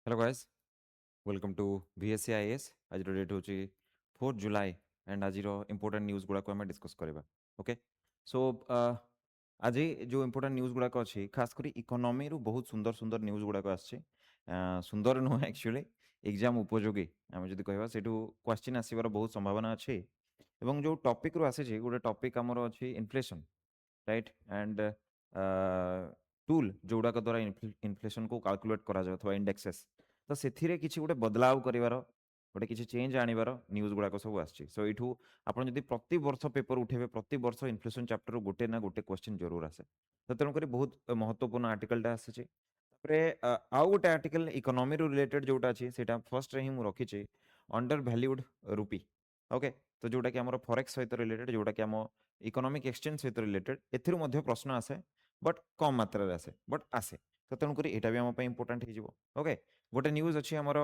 Hello guys, welcome to VSC IAS। आज date होची 4 जुलाई एंड आज इंपोर्टेंट न्यूज़ गुड़ा को हमें डिस्कस करबा। ओके, सो आज जो इंपोर्टेंट न्यूज़ गुड़ा को अच्छी खास करी इकोनॉमी रू बहुत सुंदर सुंदर न्यूज़ गुड़ा को आछे। सुंदर नुह एक्चुअली एग्जाम उपयोगी आम जदि कहबा सेठू क्वेश्चन आसीबार बहुत संभावना अच्छी एवं जो टॉपिक रू आसे गोटे टॉपिक आमर अच्छी इन्फ्लेशन, राइट एंड टूल जोड़ाक द्वारा इन्फ्लेशन को कैलकुलेट करा जाए अथवा इंडेक्सेस तो से किसी गोटे बदलाव कर गोटे किसी चेंज आनिबार न्यूज़ गुड़ाक सब आसी। सो यू आप प्रति वर्ष पेपर उठेबे प्रति वर्ष इन्फ्लेशन चैप्टर गोटे ना गोटे क्वेश्चन जरूर आसे। तो तेणुक बहुत महत्वपूर्ण आर्टिकलटा आसी। आउ गोटे आर्टिकल इकोनॉमी रिलेटेड जोटा अच्छी से फर्स्ट ही मुझे रखी अंडर भैल्यूड रुपी। ओके, तो जोटा कि आम फॉरेक्स सहित रिलेटेड जोटा कि आम इकोनॉमिक एक्सचेंज सहित रिलेटेड एथुरु प्रश्न आसे बट कम मात्रा आसे बट आसे। तो तेणुक यहाँ भी आम इम्पोर्टाट हो। ओके, गोटे न्यूज अच्छी आमर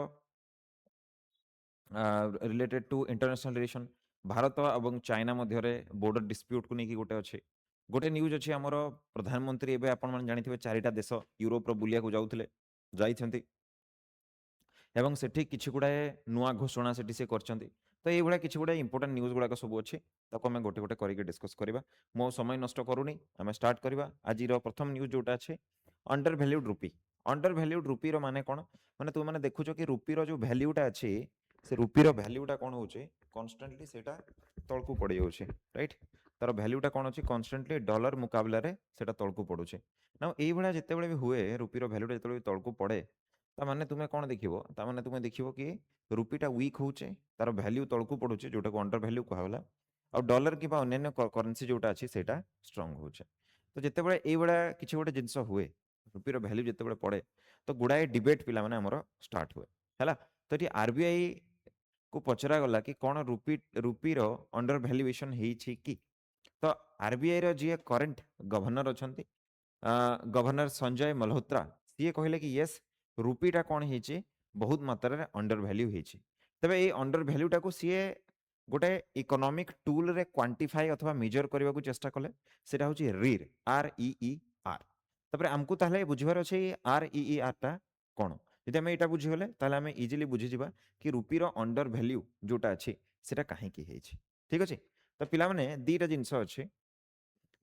related to international relation Bharat और चाइना मध्य बॉर्डर डिस्प्यूट को लेकिन गोटे अच्छे गोटे न्यूज अच्छी आमर प्रधानमंत्री एवं आपने जानते चारिटा देश यूरोप बुलिया जाऊे जाइछन्ति एवं सेठी किछि गुड़ाए नुआ घोषणा सेठी से करछन्ति। तो ये भाया किछि गुड़ाए इंपोर्टेंट न्यूज गुड़ाक सब अच्छी ताको आम गोटे गोटे करके डिस्कस करवा। मो समय नष्ट करूनी आम स्टार्ट करवा। आज प्रथम न्यूज जोटा अच्छे अंडर भैल्यूड रुपी। अंडर भैल्यूड रुपी रो माने कोन माने तुम मैंने देखुच कि रुपी रो जो भैल्यूटा अच्छी से रुपी रो भैल्यूटा कोन होचे कन्स्टेंटली सेटा तळकू पड़ी जाउछे, राइट। तार भैल्यूटा कोन अछि कन्स्टेंटली डॉलर मुकाबला रे सेटा तळकू पडुछे ना। एई भळा जेतेबेले भी हुए रुपी रो भैल्यूटा जेतेबेले तळकू पड़े ताने तुम्हें कौन देख ताने तुम्हें देखिबो कि रुपीटा वीक होचे तार भैल्यू तळकू पडुछे जोटा को अंडर भैल्यू कहला आ डॉलर कि अन्य करेन्सी जोटा अछि सेटा स्ट्रांग होचे। तो जेतेबेले एई भळा किछि गोटे जिंस हुए रुपीर भैल्यू जेतेबेले पड़े तो गुड़ाए डिबेट पिला माने हमर स्टार्ट हुए हैला। तो ये आरबीआई को पचरा गला कि कौन रुपीर अंडर भैल्यूएशन हेछि कि। तो आरबीआई रो जे करंट गवर्नर अछंती गवर्नर संजय मल्होत्रा सी कहले कि येस रुपीटा कौन होची बहुत मात्रा रे अंडर भैल्यू होची। तबे ये अंडर भैल्यूटा को सी गोटे इकोनॉमिक टूल रे क्वांटिफाई अथवा मेजर करने को चेष्टा कले सेटा होची रीर REER। तबरे हमको ताहले बुझिबार अछि REER टा कोन। यदि आम यहाँ बुझीगले ताहले आम इजिली बुझीजिबा कि रुपीर अंडर भैल्यू जोटा अच्छी सेटा काहेकि हेछि। ठीक अछि। तो पिला माने दीटा जिंस अच्छे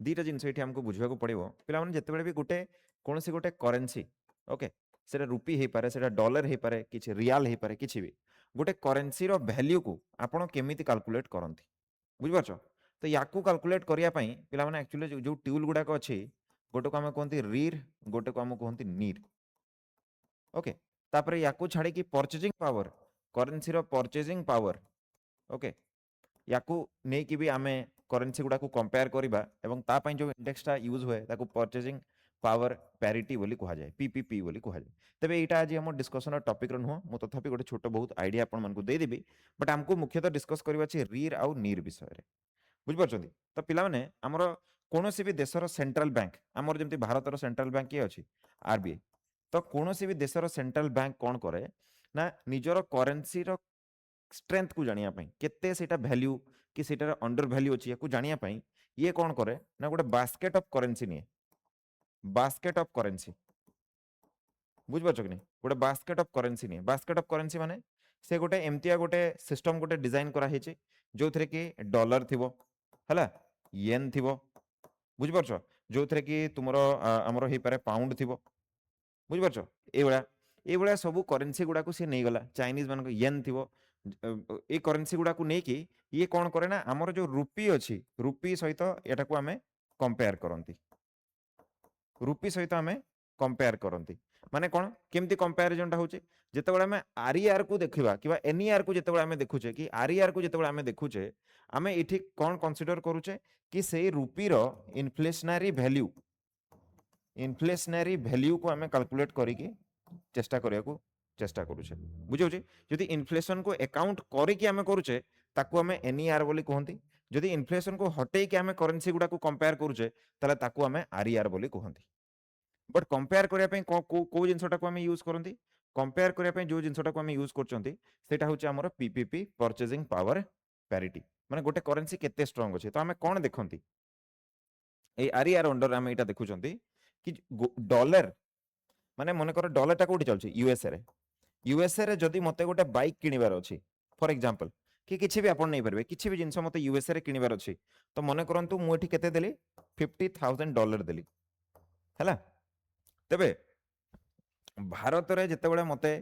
दीटा जिनस ये आमको बुझा पड़ो पिला जिते भी गोटे कौन सी गोटे करेन्सी ओके सेटा रुपी हो पारे सेटा डॉलर हो पारे किछि रियाल हो पारे किछि भी गोटे करेन्सी रो वैल्यू को आपण केमिति कैलकुलेट करंती बुझिपारछ। तो याकू कैलकुलेट करिया पई पिला माने एक्चुअली जो टूल गुडा को अछि गोटे को आम कहते रीर गोटे को आम कहते नीर। ओके, तापर याकू छाड़ी कि परचेजिंग पावर करेन्सी रो परचेजिंग पावर ओके याकू नहीं कि भी आमे करेन्सी गुडा को कंपेयर करिबा एवं ता पई जो इंडेक्सटा यूज हुए ताकू परचेजिंग पावर पैरिटी बोली कहा जाए PPP बोली कहा जाए। तबे एटा आज हम डिस्कशन टॉपिक नुह मु तथापि गोटे छोट बहुत आइडिया आपण मानकु दे देबी बट हमको मुख्यतः डिस्कस करबा छी रीर आउ नीर विषय रे बुझ पारछंती। तो पिला माने हमर कोनोसी भी देशर सेंट्रल बैंक हमर जेमति भारतर सेंट्रल बैंक के अछि RBI। तो कोनोसी भी देशर सेंट्रल बैंक कोन करे ना निजर करेन्सी रो स्ट्रेंथ को जानिया पई केते सेटा वैल्यू कि सेटार अंडर वैल्यू अछि याकू जानिया पई ये कोन करे ना गोटे बास्केट ऑफ करेन्सी निये बास्केट ऑफ करेन्सी बुझ पाछो कि नहीं गोटे बास्केट ऑफ करेन्सी निये। बास्केट ऑफ करेन्सी माने से गोटे एमतिया गोटे सिस्टम गोटे डिजाइन करा हेछि जो थरे कि डॉलर थिबो हला येन थिबो बुझ पाछो जो थरे कि तुमरो हमरो हे पारे पाउंड थिबो बुझ पाछो ए बळा सब करेन्सी गुडा को से नै गला चाइनीज मान येन थिबो ए करेन्सी गुडा को नै कि ये कोन करे ना हमर जो रुपी अछि रुपी सहित एटा को हमें कंपेयर करंती रुपी सहित हमें कंपेयर करंती माने कोन केमती कंपैरिजन टा होचे जेतेबेले हमें RER को देखिबा किबा NER को जेतेबेले हमें देखुचे कि RER को जेतेबेले हमें देखुचे हमें इठी कोन कंसीडर करूचे कि से रुपी रो इन्फ्लेशनरी वैल्यू को हमें कैलकुलेट करिके चेष्टा करिया को चेष्टा करूचे बुझौचे। यदि इन्फ्लेशन को अकाउंट करिके हमें करूचे ताकू हमें NER बोली कहंती यदि इन्फ्लेशन को हटेई के हमें करेन्सी गुडा को कंपेयर करूचे ताले ताकू हमें RER बोली कहंती। बट कंपेयर करिया पई को जिंसटा को हमें यूज करंती कंपेयर करिया पई जो जिंसटा को हमें यूज करचंती सेटा होचे हमर PPP परचेजिंग पावर पैरिटी माने गोटे करेन्सी केते स्ट्रांग अछि। तो हमें कोन देखंती ए RER अंडर हमें एटा देखुचंती कि डॉलर माने मन कर डॉलर टा कोठी चलछि USA रे यूएसए रे जदि मते गोटे बाइक किनिबार अछि फॉर एग्जांपल कि किछि भी आपण नै परबे किछि भी जिंस मते यूएसए रे किनिबार अछि तो मने करंतु मु एठी केते देली $50,000 देली हैला तेबे भारत रे जेते बेले मते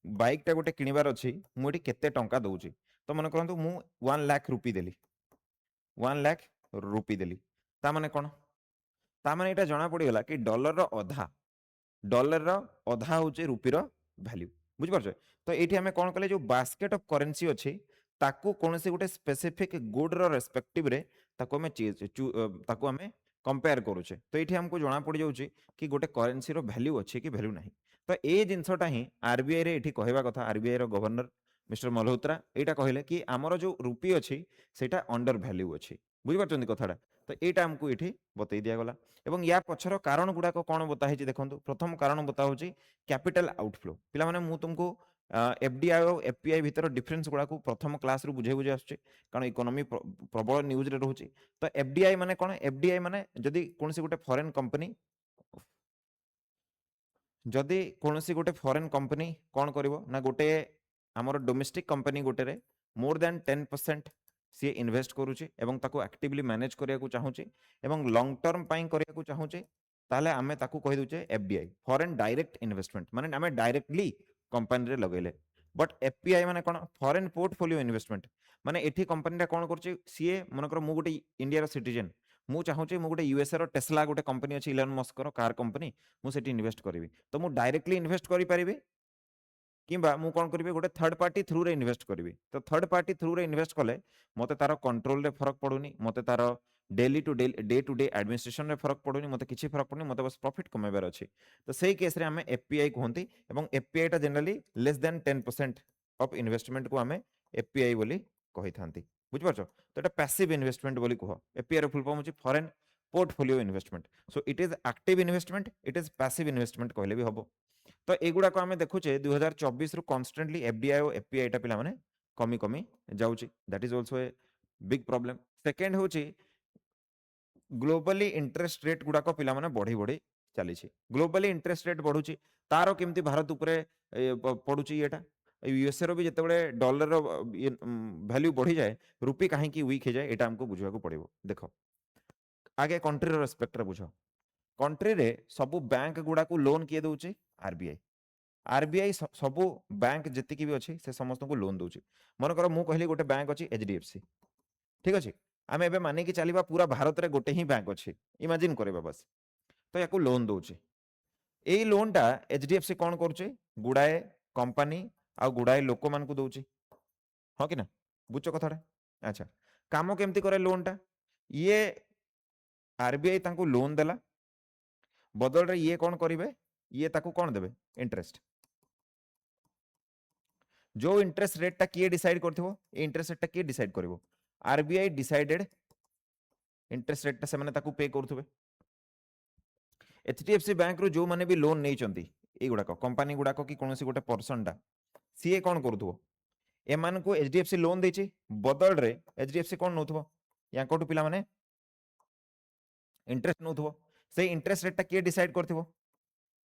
बाइक टा गोटे किनिबार अछि मु एठी केते टंका दउची तो मने करंतु मु 1 लाख रुपी देली 1 लाख रुपी देली ता माने कोन ता माने एटा जणा पड़ी गला कि डॉलर रो अधा होचे रुपी रो वैल्यू बुझ पारछे तो एठी हमें कोन कले जो बास्केट ऑफ करेंसी अछि ताकू कोनसे गोटे स्पेसिफिक गुड रो रेस्पेक्टिव रे ताकू हमें ताकू हमें कंपेयर करूचे तो एठी हमको जणा पड़ी जाउची कि गोटे करेंसी रो वैल्यू अछि कि वैल्यू नाही तो ए जिंसटा ही आरबीआई रे एठी कहबा कथा आरबीआई रो गवर्नर मिस्टर मल्होत्रा एटा कहले कि हमर जो रुपी अछि सेटा अंडर वैल्यू अछि बुझ पारछन कथाटा तो एटा हमको एठी बतै दिया गला एवं या पछर कारण गुडा को कोन बता हेछि देखंतु प्रथम कारण बता होछि कैपिटल आउटफ्लो पिला माने मु तुमको एफडीआई और एफपीआई भीतर डिफरेंस गुडा को प्रथम क्लास रु बुझे बुझे आछे कारण इकोनॉमी प्रबल न्यूज रे रहउछि तो एफडीआई माने कोन एफडीआई माने जदी कोनसी गोटे फॉरेन कंपनी जदि कोनसी गोटे फॉरेन कंपनी कोन करिवो ना गोटे हमर डोमेस्टिक कंपनी गोटे रे मोर देन 10% सी इन्वेस्ट करूची एवं ताको एक्टिवली मैनेज करिया को चाहूची एवं लॉन्ग टर्म पाइन करिया को चाहूची ताले आमे ताको कहि दुचे एफडीआई फॉरेन डायरेक्ट इन्वेस्टमेंट माने आमे डायरेक्टली कंपनी रे लगेले बट एफपीआई माने कोन फॉरेन पोर्टफोलियो इन्वेस्टमेंट माने एठी कंपनी रा कोन करची सीए मनकर मु गोटे इंडिया रो सिटीजन मु चाहूची मु गोटे यूएसए रो टेस्ला गोटे कंपनी अछि इलॉन मस्क रो कार कंपनी मु सेठी इन्वेस्ट करिवि तो मु डायरेक्टली इन्वेस्ट करि परिबि किंबा मु कोन करिवि गोटे थर्ड पार्टी थ्रू रे इन्वेस्ट करिवि तो थर्ड पार्टी थ्रू रे इन्वेस्ट कले मते तारो कंट्रोल रे फरक पडुनी मते तारो डे टू डे एडमिनिस्ट्रेशन रे फरक पडुनी मते किछि फरक पडुनी मते बस प्रॉफिट कमेबार अछि तो सेही केस रे हमें एफपीआई कहंती एवं एफपीआई टा generally less than 10% of investment को हमें एफपीआई बोली कहि थांती बुझ पारछो तो एटा पैसिव इन्वेस्टमेंट बोली कह एफपीआई रो फुल फॉर्म अछि foreign portfolio investment so it is active investment it is passive investment कहले भी हबो तो एगुडा को आमे देखुचे 2024 रु कांस्टेंटली एफडीआई और एफपीआई टा पिला माने कमी कमी जाउची that is also a big problem second होची ग्लोबली इंटरेस्ट रेट गुडा को पिला माने बढ़ी बढ़ी चली ग्लोबली इंटरेस्ट रेट बढ़ुची तारो केमती भारत उपरे पडुची एटा यूएसए रो भी जते बळे डॉलर रो वैल्यू बढ़ी जाए रुपी काहे की वीक हे जाए एटा हमको बुझवा को पड़िबो देखो आगे कंट्री रो रेस्पेक्ट रे बुझो कंट्री रे सबु बैंक गुडा को लोन किए दउची आरबीआई आरबीआई सबु बैंक जति की भी अछि से समस्त को लोन दउची मन कर मु कहली गोटे बैंक अछि एचडीएफसी ठीक अछि आमे एबे माने कि चलीबा पूरा भारत रे गोटे ही बैंक अछि इमेजिन करबा बस तो याको लोन दउची एई लोन टा एचडीएफसी कोन करछे गुडाए कंपनी आ गुडाए लोक मान को दउची हो कि ना बुझो कथाटा अच्छा काम केमती करे लोन टा ये आरबीआई तांको लोन देला बदल रे ये कोन करिवे ये ताको कोन देबे इंटरेस्ट जो इंटरेस्ट रेट टा किए डिसाइड करथिबो ए इंटरेस्ट रेट टा किए डिसाइड करबो आरबीआई डिसाइडेड इंटरेस्ट रेट टा से माने ताको पे करथुबे एचडीएफसी बैंक रु जो माने भी लोन नै चंती ए गुडा को कंपनी गुडा को कि कोनोसी गोटे पर्सन टा सीए कोन करथुबो ए मान को एचडीएफसी लोन देछि बदल रे एचडीएफसी कोन नउथबो या कोटु पिला माने इंटरेस्ट नउथबो से इंटरेस्ट रेट टा किए डिसाइड करथिबो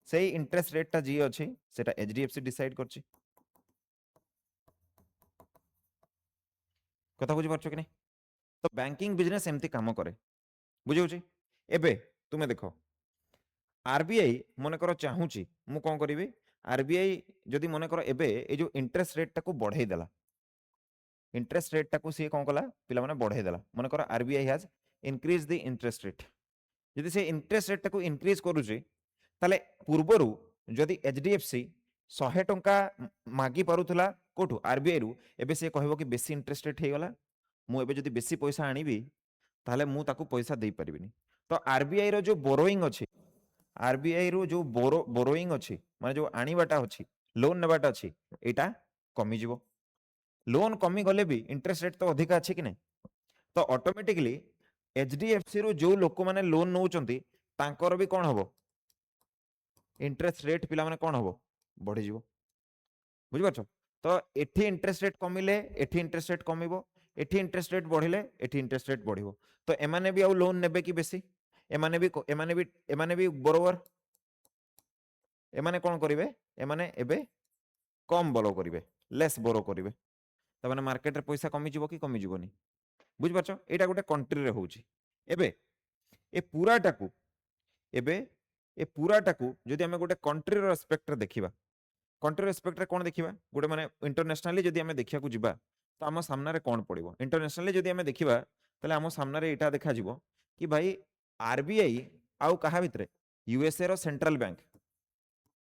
से इंटरेस्ट रेट टा जी अछि सेटा एचडीएफसी डिसाइड करछि कथा बुझी पारछो कि नहीं तो बैंकिंग बिजनेस एमती काम करे बुझौछि एबे तुमे देखो आरबीआई मन कर चाहूची मु कोन करिवि आरबीआई जदि मन कर एबे ए जो इंटरेस्ट रेट टा को बढ़ाई देला इंटरेस्ट रेट टा को सी कोन कला पिला माने बढ़ाई देला मन कर RBI has increase the interest rate जदि से इंटरेस्ट रेट टा को इंक्रीज करूची ताले पूर्वरु जदि एचडीएफसी 100 टंका मागी पारुथला कोठु आरबीआई रु एबे से कहबो कि बेसी इंटरेस्ट रेट हे गला मु एबे जदि बेसी पैसा आनिबी ताले मु ताकू पैसा देई परिबिनी तो आरबीआई रो जो बोरोइंग अछि आरबीआई रो जो बोरोइंग अछि माने जो आनिबाटा अछि लोन नेबाटा अछि एटा कमी जिवो लोन कमी गले भी इंटरेस्ट रेट तो अधिक अछि कि नै तो ऑटोमेटिकली एचडीएफसी रो जो लोक माने लोन नउचंती तांकर भी कोन हबो इंटरेस्ट रेट पिला माने कोन हबो बढ़ी जिवो बुझि पाछो तो एठी इंटरेस्ट रेट कमिले एठी इंटरेस्ट रेट कमिवो एठी इंटरेस्ट रेट बढ़िले एठी इंटरेस्ट रेट बढ़िवो तो एमाने भी आ लोन नेबे कि बेसी एमाने भी बरोबर एमाने कोन करिवे एमाने एबे कम बोरो करेंगे लेस बोरो करेंगे ताने मार्केट रे पैसा कमी जीवो कि कमी जीवोनी बुझ पारछ एटा गोटे कंट्री रे होउची एबे ए पूराटाकू एबे ए पूराटाकू जदि आमे गोटे कंट्री रो रेस्पेक्ट रे देखिबा कंट्री रेस्पेक्ट रे कोन देखिबा गोटे माने इंटरनेशनली जदि आमे देखिया को जिबा तो आम सामने रे कोन पड़िबो इंटरनेशनली जदि आमे देखिबा तले आम सामने रे एटा देखा जिवो कि भाई आरबीआई आउ कहा भितरे यूएसए रो सेंट्रल बैंक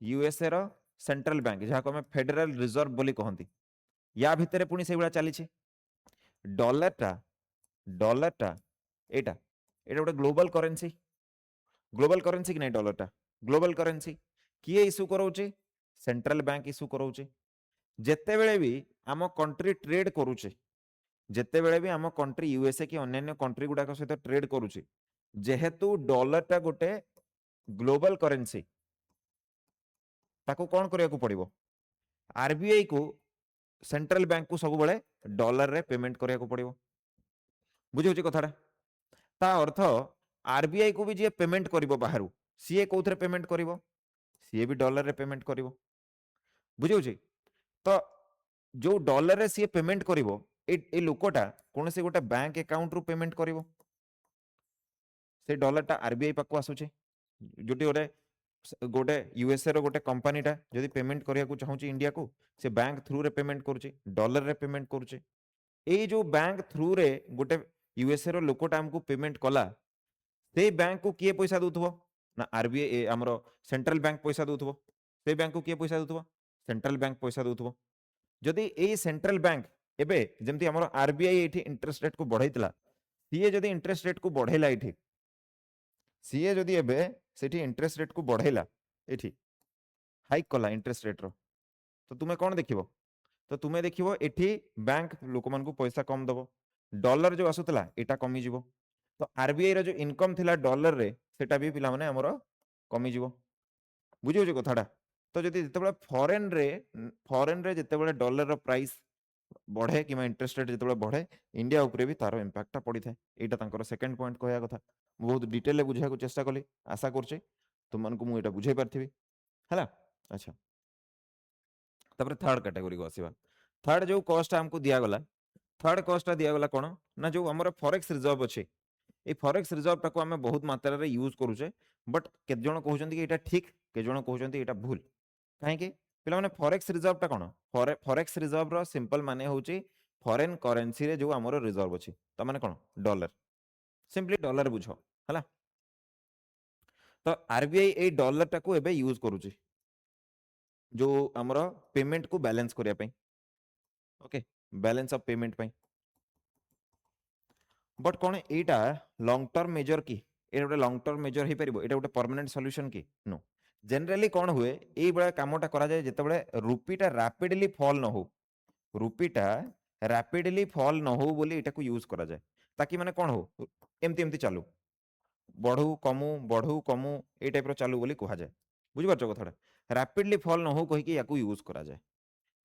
यूएसए रो सेंट्रल बैंक जहा को आमे फेडरल रिजर्व बोली कहंती या भितरे पुनी से गुला चलीछि डॉलर टा एटा एटा गोटे ग्लोबल करेंसी कि नहीं डॉलर टा ग्लोबल करेंसी किए इश्यू करोचे सेंट्रल बैंक इश्यू करोचे जेते बेले भी आम कंट्री ट्रेड करूचे जेते बेले भी आम कंट्री यूएसए कि अन्य कंट्री गुडाक सहित ट्रेड करूचे जेहेतु डॉलर टा गोटे ग्लोबल करेंसी ताको कौन करिया को पड़िबो आरबीआई को सेंट्रल बैंक को सब बेले डॉलर रे पेमेंट करिया को पड़िबो बुझौची कथाटा ता अर्थ आरबीआई को भी जे payment करिवो Bahru CA कोथरे payment करिवो CA भी डॉलर रे पेमेंट करिवो बुझौची तो जो डॉलर रे सीए पेमेंट करिवो ए लोकोटा कोन से गोटे बैंक अकाउंट रु पेमेंट करिवो से डॉलर टा आरबीआई पाको आसुचे जोटी गोटे गोटे यूएसए रो गोटे कंपनीटा जदि पेमेंट करिया को चाहूची इंडिया को से बैंक थ्रू रे पेमेंट करूची डॉलर रे पेमेंट करूची ए जो बैंक थ्रू रे गोटे यूएसए रो लोकोटा हमको पेमेंट कला से बैंक को किए पैसा दउथबो ना आरबीआई हमरो सेंट्रल बैंक पैसा दउथबो से बैंक को किए पैसा दउथबो सेंट्रल बैंक पैसा दउथबो जदि ए सेंट्रल बैंक एबे जेमति हमरो आरबीआई एठी इंटरेस्ट रेट को बढ़ाइतला सीए जदि इंटरेस्ट रेट को बढ़ाइला एठी सीए जदि एबे सेठी इंटरेस्ट रेट को बढ़ाइला एठी हाइक कला इंटरेस्ट रेट रो तो तुमे कोन देखिबो तो तुमे देखिबो एठी बैंक लोकमान को पैसा कम दबो डॉलर जो आसुतला एटा कमी जिवो तो आरबीआई रो जो इनकम थिला डॉलर रे सेटा भी पिला माने हमरो कमी जिवो बुझियो जे कथाडा तो जदि जेतेबेले फॉरेन रे जेतेबेले डॉलर रो प्राइस बढ़े कि इंटरेस्ट रेट जेतेबेले बढ़े इंडिया ऊपर भी तार इंपैक्ट पड़ी थाए एटा तांकर सेकंड पॉइंट कहया कथा बहुत डिटेल बुझा को चेष्टा कली आशा करछे तुम मन को मु एटा बुझाई पारथिबी हला अच्छा तापर थर्ड कैटेगरी को आसीबा थर्ड जो कॉस्ट हमको दिया गला थर्ड कॉस्ट दिया गला कोन ना जो हमर फॉरेक्स रिजर्व अछि ए फॉरेक्स रिजर्व टाको हमें बहुत मात्रा रे यूज करूचे बट के जण कहउचंती कि एटा ठीक के जण कहउचंती एटा भूल काहे कि पिला माने फॉरेक्स रिजर्व टा कोन फॉरेक्स रिजर्व रो सिंपल माने होची फॉरेन करेंसी रे जो हमर रिजर्व अछि त माने कोन डॉलर सिंपली डॉलर बुझो हला तो आरबीआई ए डॉलर टाको एबे यूज करूची जो हमर पेमेंट को बैलेंस करिया पई ओके बैलेंस ऑफ पेमेंट पई बट कौन एटा लॉन्ग टर्म मेजर की एटा गोटे लॉन्ग टर्म मेजर हे परिबो एटा गोटे परमानेंट सॉल्यूशन की नो जनरली कौन हुए एई बडा कामटा करा जाय जेते बडे रुपीटा रैपिडली फॉल न हो रुपीटा रैपिडली फॉल न हो बोली एटा को यूज करा जाय ताकि माने कौन हो एमती एमती चालू बढ़ू कमु ए टाइप रो चालू बोली कहा जाय बुझि पारछो कथाडा रैपिडली फॉल न हो कहि कि याकू यूज करा जाय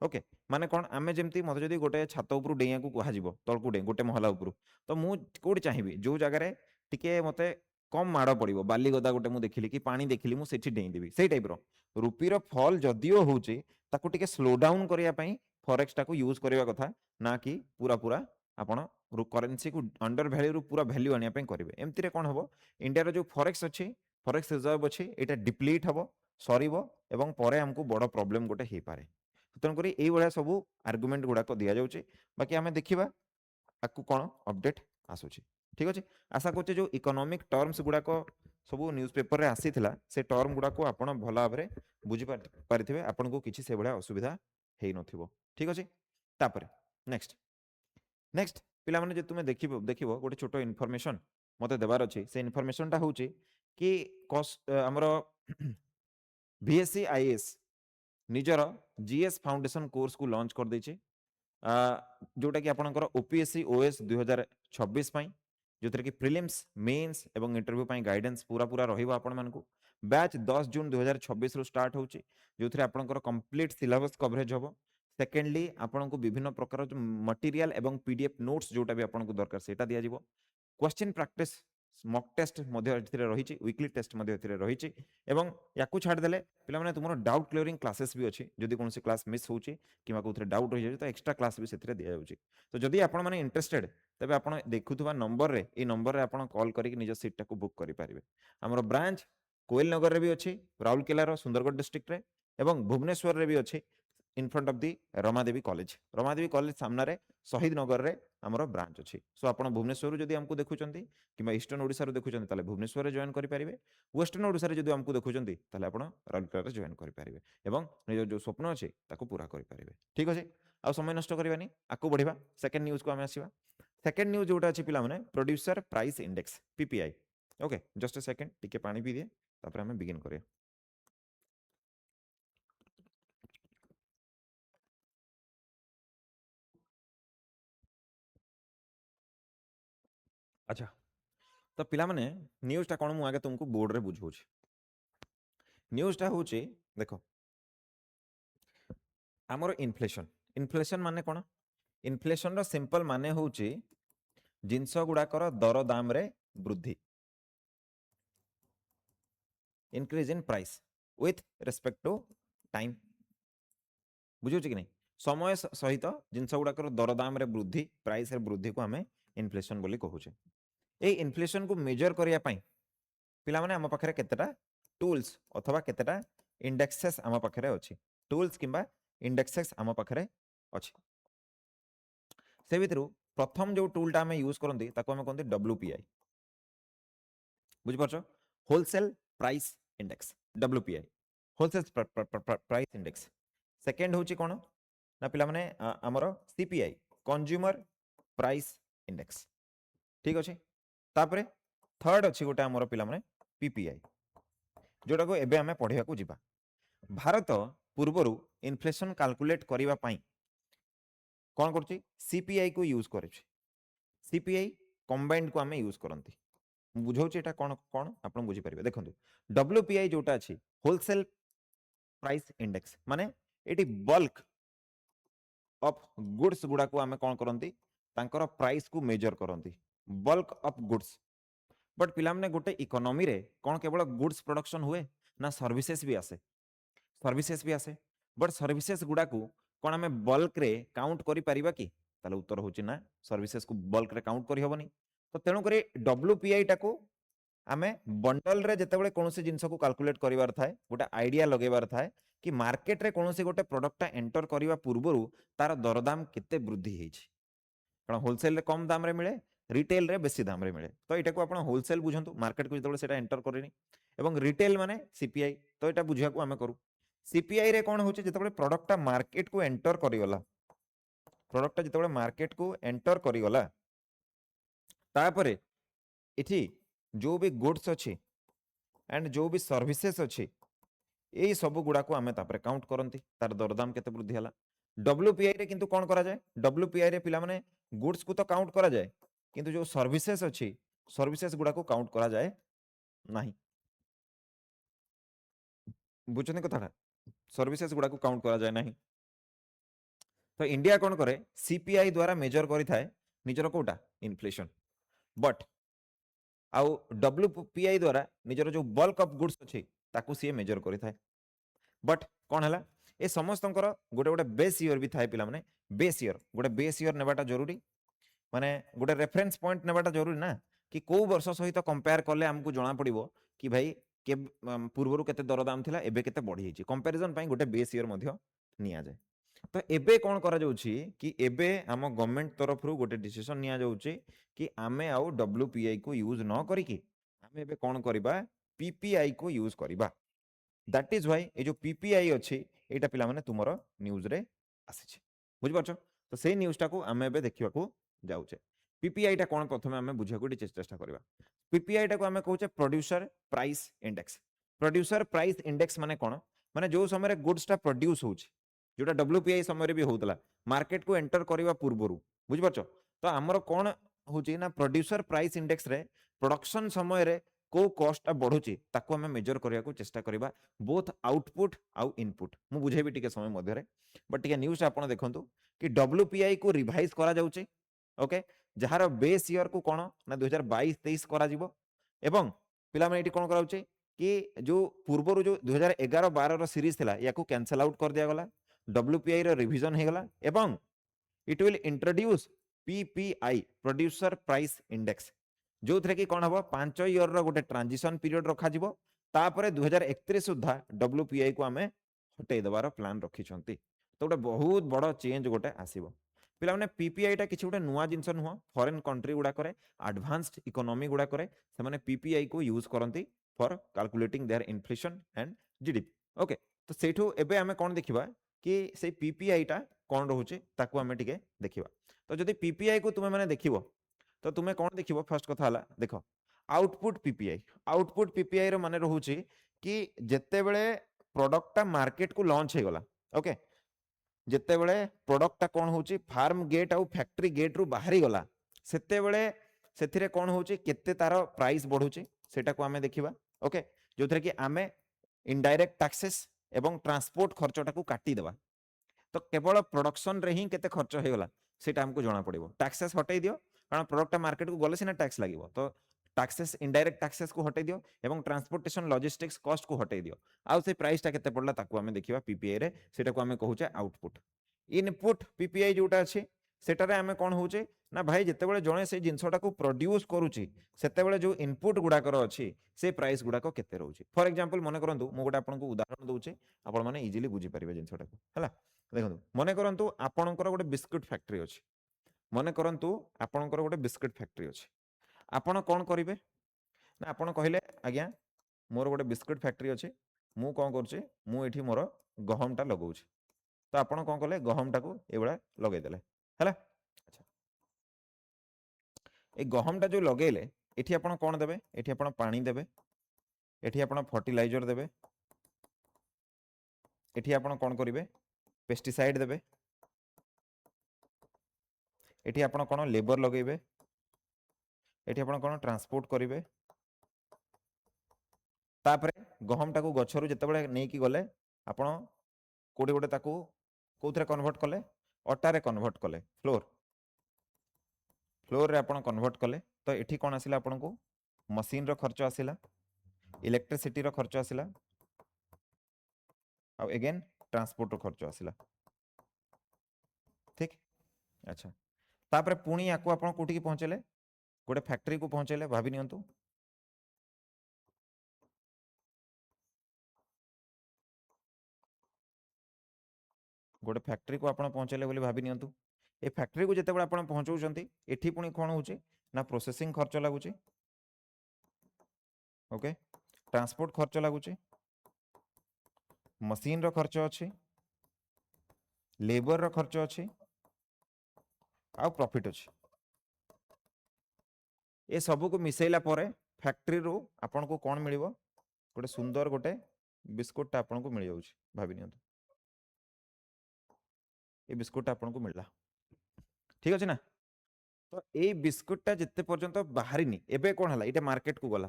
ओके माने कौन आमे जेमती मते जदी गोटे छात उपरु डेइया को कहा जिवो तळकु डे गोटे महला उपरु तो मु कोड चाहिबी जो जगह रे टिके मते कम माड़ पड़िबो बाली गदा गोटे मु देखिली कि पानी देखिली मु सेठी डेइ देबी सेई टाइप रो रुपी रो फॉल जदियो होउची ताकू टिके स्लो डाउन करिया पई फॉरेक्स टाकू यूज करिवा कथा ना कि पूरा पूरा आपण करेंसी को अंडर वैल्यू रु पूरा वैल्यू आनिया पई करिवे एमती रे कोन हबो इंडिया रो जो फॉरेक्स अछि फॉरेक्स रिजर्व अछि एटा डिप्लीट हबो सरीबो एवं परे हमको बड़ प्रॉब्लम गोटे हे पारे तेणुक ये सब आर्गुमेंट गुड़ाक दि जाऊँगी बाकी आम देखा आपको कौन अपडेट आसूँ ठीक अच्छे आशा कर जो इकोनॉमिक टर्म्स गुड़ाक सब न्यूज पेपर रे आसी से टर्म गुड़ाक आप भल भाव में बुझी पारे आपन को किसी से भाया असुविधा हो न ठीक अच्छे तापर नेक्स्ट नेक्स्ट पिला माने जे तुमे देखिबो देखिबो गोटे छोटो इनफॉरमेशन मते देबार अछि से इनफॉरमेशन टा होउची कि हमरो बीएससी आईएएस निजर जीएस फाउंडेशन कोर्स को लॉन्च कर देछि जोटा कि आपनकर ओपीएससी ओएस 2026 पई जोथरे कि प्रीलिम्स मेंस एवं इंटरव्यू पई गाइडेंस पूरा पूरा रहिबो आपन मानकू बैच 10 जून 2026 रु स्टार्ट होउची जोथरे आपनकर कंप्लीट सिलेबस कवरेज होबो सेकेंडली आपनको विभिन्न प्रकार मटेरियल एवं पीडीएफ नोट्स जोटा भी आपनको दरकार सेटा दिया जिवो क्वेश्चन प्रैक्टिस मॉक टेस्ट रही वीकली टेस्ट रही एवं या छाड़देले पे तुम डाउट क्लियरिंग क्लासेस भी अच्छी जदि कौन क्लास मिस हो डाउट रही तो एक्सट्रा क्लास भी से दि जाऊँगी तो जदि आपण मैंने इंटरेस्टेड तेज आप देखुवा नंबर रे ये नंबर रे आप कॉल करके निज सीट टाक बुक करेंगे आमर ब्रांच कोइल नगर भी अच्छी राउरकेलार सुंदरगढ़ डिस्ट्रिक्ट रे एवं भुवनेश्वर रे भी अच्छी in front of the Ramadevi college सामने शहीद नगर रे आमर ब्रांच अच्छी सो आप भुवनेश्वर जदि हमको देखुं कि ईस्टर्न ओडिशा देखुं भुवनेश्वर जॉइन करेंगे वेस्टर्न ओडिशा जब हमको देखुं आप राउरकेला जॉइन करेंगे और निज जो स्वप्न अच्छे पूरा करेंगे ठीक अच्छे आ समय नष्ट करवानी आगे बढ़ा सेकेंड न्यूज को आम आसवा सेकेंड न्यूज जोटा अच्छी पे producer price index PPI okay just a second टिके पानी पी दिए तापर आम बिगिन करिया अच्छा तो पिला माने न्यूज़टा कौन मुझे तुमको बोर्ड रे बुझाऊँ न्यूज़टा हूँ देख आमर इनफ्लेशन इनफ्लेशन माने कौन इनफ्लेशन रो सिंपल माने हूँ जिनस गुड़ाकर दर दाम रे वृद्धि increase in price with respect to time बुझे कि नहीं समय सहित जिनस गुड़ाकर दर दाम रे वृद्धि प्राइस रे वृद्धि को आम इनफ्लेशन बोली कहूचे ये इनफ्लेशन को मेजर करिया पई पिला माने आम पाखरे केतेटा टूल्स अथवा केतेटा इंडेक्सेस आम पाखरे अछि टूल्स किंबा इंडेक्सेस आम पाखरे अछि से भितरु प्रथम जो टूलटा आम यूज करती आम कहते डब्ल्यूपीआई बुझिपारछ wholesale price index WPI wholesale price index second हूँ कौन ना पिला माने आमर सीपीआई कंज्यूमर प्राइस इंडेक्स ठीक अच्छे तापरे थर्ड अच्छी गोटे आमर पिला माने पीपीआई जोटा को एबे आमे पढ़िया को जिबा भारत पूर्वरु इन्फ्लेशन कैलकुलेट करिवा पई कौन करछि सीपीआई को यूज करे सीपीआई कंबाइंड को आमे यूज करंती बुझाऊँ एटा कौन कौन आप बुझी पारे देखो डब्ल्यूपीआई जोटा अच्छी होलसेल प्राइस इंडेक्स माने एटी बल्क ऑफ गुड्स गुडा को आमे कौन करंती तांकर प्राइस को मेजर करंती बल्क ऑफ गुड्स बट पिला माने गोटे इकोनॉमी रे कौन केवल गुड्स प्रोडक्शन हुए ना सर्विसेज भी आसे बट सर्विसेज गुडा को कौन आमे बल्क रे काउंट करि परिबा कि ताले उत्तर होची ना सर्विसेज को बल्क रे काउंट करि हबनी तो तेणु करी डब्ल्यूपीआई टाको आमे बंडल रे जेतेबेले कोनोसी जिंस को कैलकुलेट करिवार थाए गोटे आइडिया लगेबार थाए कि मार्केट रे कोनोसी गोटे प्रोडक्टटा एंटर करिवा पूर्वरु तार दरदाम केते वृद्धि हेछि कारण होलसेल रे कम दाम रे मिले रिटेल रे बेसी दाम रे मिले तो एटा को आपण होलसेल बुझंतु मार्केट को जेतेबेले सेटा एंटर करेनी एवं रिटेल माने सीपीआई तो एटा बुझिया को आमे करू सीपीआई रे कोन होछि जेतेबेले प्रोडक्टटा मार्केट को एंटर करिगला प्रोडक्टटा जेतेबेले मार्केट को एंटर करिगला तापरे इठी जो भी गुड्स अच्छी एंड जो भी सर्विसेस अच्छी यही सब गुड़ा को आमे तापरे काउंट करंती तार दरदाम केते वृद्धि हला डब्ल्यूपीआई रे किंतु कोन करा जाय डब्ल्यूपीआई रे पिला माने गुड्स को तो काउंट करा जाय किंतु जो सर्विसेस अच्छी सर्विसेस गुड़ा को काउंट करा जाय नाही बुझछनी कथाटा सर्विसेस गुड़ा को काउंट करा जाय नाही तो इंडिया कोन करे सीपीआई द्वारा मेजर करि थाए निजर कोटा इन्फ्लेशन बट आउ डब्ल्यूपीआई द्वारा निजर जो बल्क ऑफ गुड्स अच्छी ताकू सी मेजर करि थाए बट कौन है ए समस्त गोटे गोटे बेस इयर भी थाए पिला माने बेस इयर गोटे बेस इयर नेबाटा जरूरी माने गोटे रेफरेंस पॉइंट नेबाटा जरूरी ना कि को वर्ष सहित कंपेयर कले हमको जना पड़िबो कि भाई के पूर्वरु केते दरदाम थिला एबे केते बढ़ी हिची कंपैरिजन पई गोटे बेस इयर मध्य निया जाय तो एबे कौन करा जाउची कि एबे आम गवर्नमेंट तरफ रु गोटे डिसीजन निया जाउची कि आमे आउ डब्ल्यूपीआई को यूज न करिकी आमे एबे कौन करिबा पीपीआई को यूज करिबा दैट इज व्हाई ए जो पीपीआई अच्छी एटा पिला माने तुमरो न्यूज रे आसीचे बुझि पाछो तो सेही न्यूज़टा को आमे एबे देखिबा को जाउचे पीपीआई टा कोन प्रथमे आमे बुझिया को चेष्टा करबा पीपीआई टा को आमे कहूचे producer price index producer price index माने कोन माने जो समय गुड्स टा प्रोड्यूस होउची जोटा डब्ल्यूपीआई समय भी होतला मार्केट को एंटर करबा पूर्वरु बुझि पाछो तो हमरो कोन होची ना प्रोड्यूसर प्राइस इंडेक्स रे प्रोडक्शन समय रे को कॉस्ट बढ़ुची ताको हमें मेजर करिया को चेष्टा करिबा बोथ आउटपुट आउ इनपुट मु बुझेबी टिके समय मध्य रे बट टिके न्यूज़ आपण देखंतु कि डब्ल्यूपीआई को रिवाइज करा जाउची ओके जहार बेस ईयर को कोन ना 2022-23 करा जिवो एवं पिला माने एठी कोन कराउचे कि जो पूर्व जो 2011-12 रो सीरीज थिला याकू कैंसल आउट कर दिया गला WPI रो रिवीजन हे गला एवं it will introduce PPI producer price index जो थे कि कौन हम 5 इयर रो गोटे ट्रांजिशन पीरियड रखा जिवो तापरे 2031 सुधा WPI को आमे हटै देबार प्लान रखी छंती तो गोटे बहुत बड़ चेंज गोटे आसीबो पिला माने PPI टा किछि गोटे नुवा जिंस नुह फॉरेन कंट्री गुडा करे एडवांस्ड इकोनॉमी गुडा करे से माने PPI को यूज करंती for calculating their inflation and GDP okay तो सेठू एबे आमे कोन देखिबा कि से PPI टा कोन रहउचे ताकू आमे टिके देखिबा तो जदि PPI को तुमे माने देखिबो तो तुमे कोन देखिबो फर्स्ट कथा हला देखो आउटपुट PPI रो माने रहउचे कि जेते बेले प्रोडक्ट टा मार्केट को लॉन्च हे गला ओके जेते बेले प्रोडक्ट टा कोन होउची फार्म गेट आउ फैक्ट्री गेट रु बाहरी गला सेते बेले सेथिरे कोन होउची केते तारो प्राइस बढ़ुची सेटा को आमे देखिबा ओके जोथरे कि आमे इनडायरेक्ट टैक्सेस एवं ट्रांसपोर्ट खर्चटा को काटी देबा तो केवल प्रोडक्शन रे ही केते खर्च हे गला सेटा हमको जाना पड़िबो टैक्सेस हटै दियो कारण प्रोडक्ट मार्केट को गले सिना टैक्स लागिबो तो टैक्सेस इनडायरेक्ट टैक्सेस को हटै दियो एवं ट्रांसपोर्टेशन लॉजिस्टिक्स कॉस्ट को हटै दियो आउ से प्राइस टा केते पड़ला ताकू हमें देखिबा PPI रे सेटा को हमें कहूचे आउटपुट इनपुट PPI जोटा अछि सेटारे हमें कोन होउचे ना भाई जेते बेले जणे से जिंसटा को प्रोड्यूस करूची सेते बेले जो इनपुट गुडा कर अछि से प्राइस गुडा को केते रहउची फॉर एग्जांपल मने करंतु मो गोटा आपन को उदाहरण दउचे आपन माने इजीली बुझी परिबे जिंसटा को हला देखंतु मने करंतु आपनकर गोटे बिस्कुट फैक्ट्री अछि मने करंतु आपनकर गोटे बिस्कुट फैक्ट्री अछि आपण कोन करिवे ना आपण कहिले आज्ञा मोर गोटे बिस्कुट फैक्ट्री अछि मु कोन करछि मु एठी मोर गहमटा लगाउछि तो आपण कोन कले गहमटा को एबळा लगै देले हला अच्छा ए गहमटा जो लगैले एठी आपण कोन देबे एठी आपण पानी देबे एठी आपण फर्टिलाइजर देबे एठी आपण कोन करिवे पेस्टिसाइड देबे एठी आपण कोन लेबर लगैबे एठी आपण कोन ट्रांसपोर्ट करिवे तापरे गहमटा को गछरु जते बेले नै कि गले आपण कोडे गोटे ताकू कोथरे कन्वर्ट कले अटा रे कन्वर्ट कले फ्लोर रे आपण कन्वर्ट कले तो एठी कोन आसिला आपण को मशीन रो खर्च आसिला इलेक्ट्रिसिटी रो खर्च आसिला आ अगेन ट्रांसपोर्ट रो खर्च आसिला ठीक अच्छा तापरे पुणी याकू आपण कोठी की पहुंचले गोटे फैक्ट्री को पहुंचले भाबी नियंतु गोटे फैक्ट्री को आपण पहुंचले बोली भाबी नियंतु ए फैक्ट्री को जते बेले आपण पहुंचौचंती एठी पुणी कोन होउची ना प्रोसेसिंग खर्च लागुची ओके ट्रांसपोर्ट खर्च लागुची मशीन रो खर्च अछि लेबर रो खर्च अछि आ प्रॉफिट अछि ए सब को मिसैला परे फैक्ट्री रो आपण को कोन मिलिबो गोटे सुंदर गोटे बिस्कुट टा आपण को मिल जाउची भाबी नियंतु ए बिस्कुट आपण को मिलला ठीक अछि ना तो ए बिस्कुट टा जिते पर्यंत बाहरिनी एबे कोन हला एटा मार्केट को गला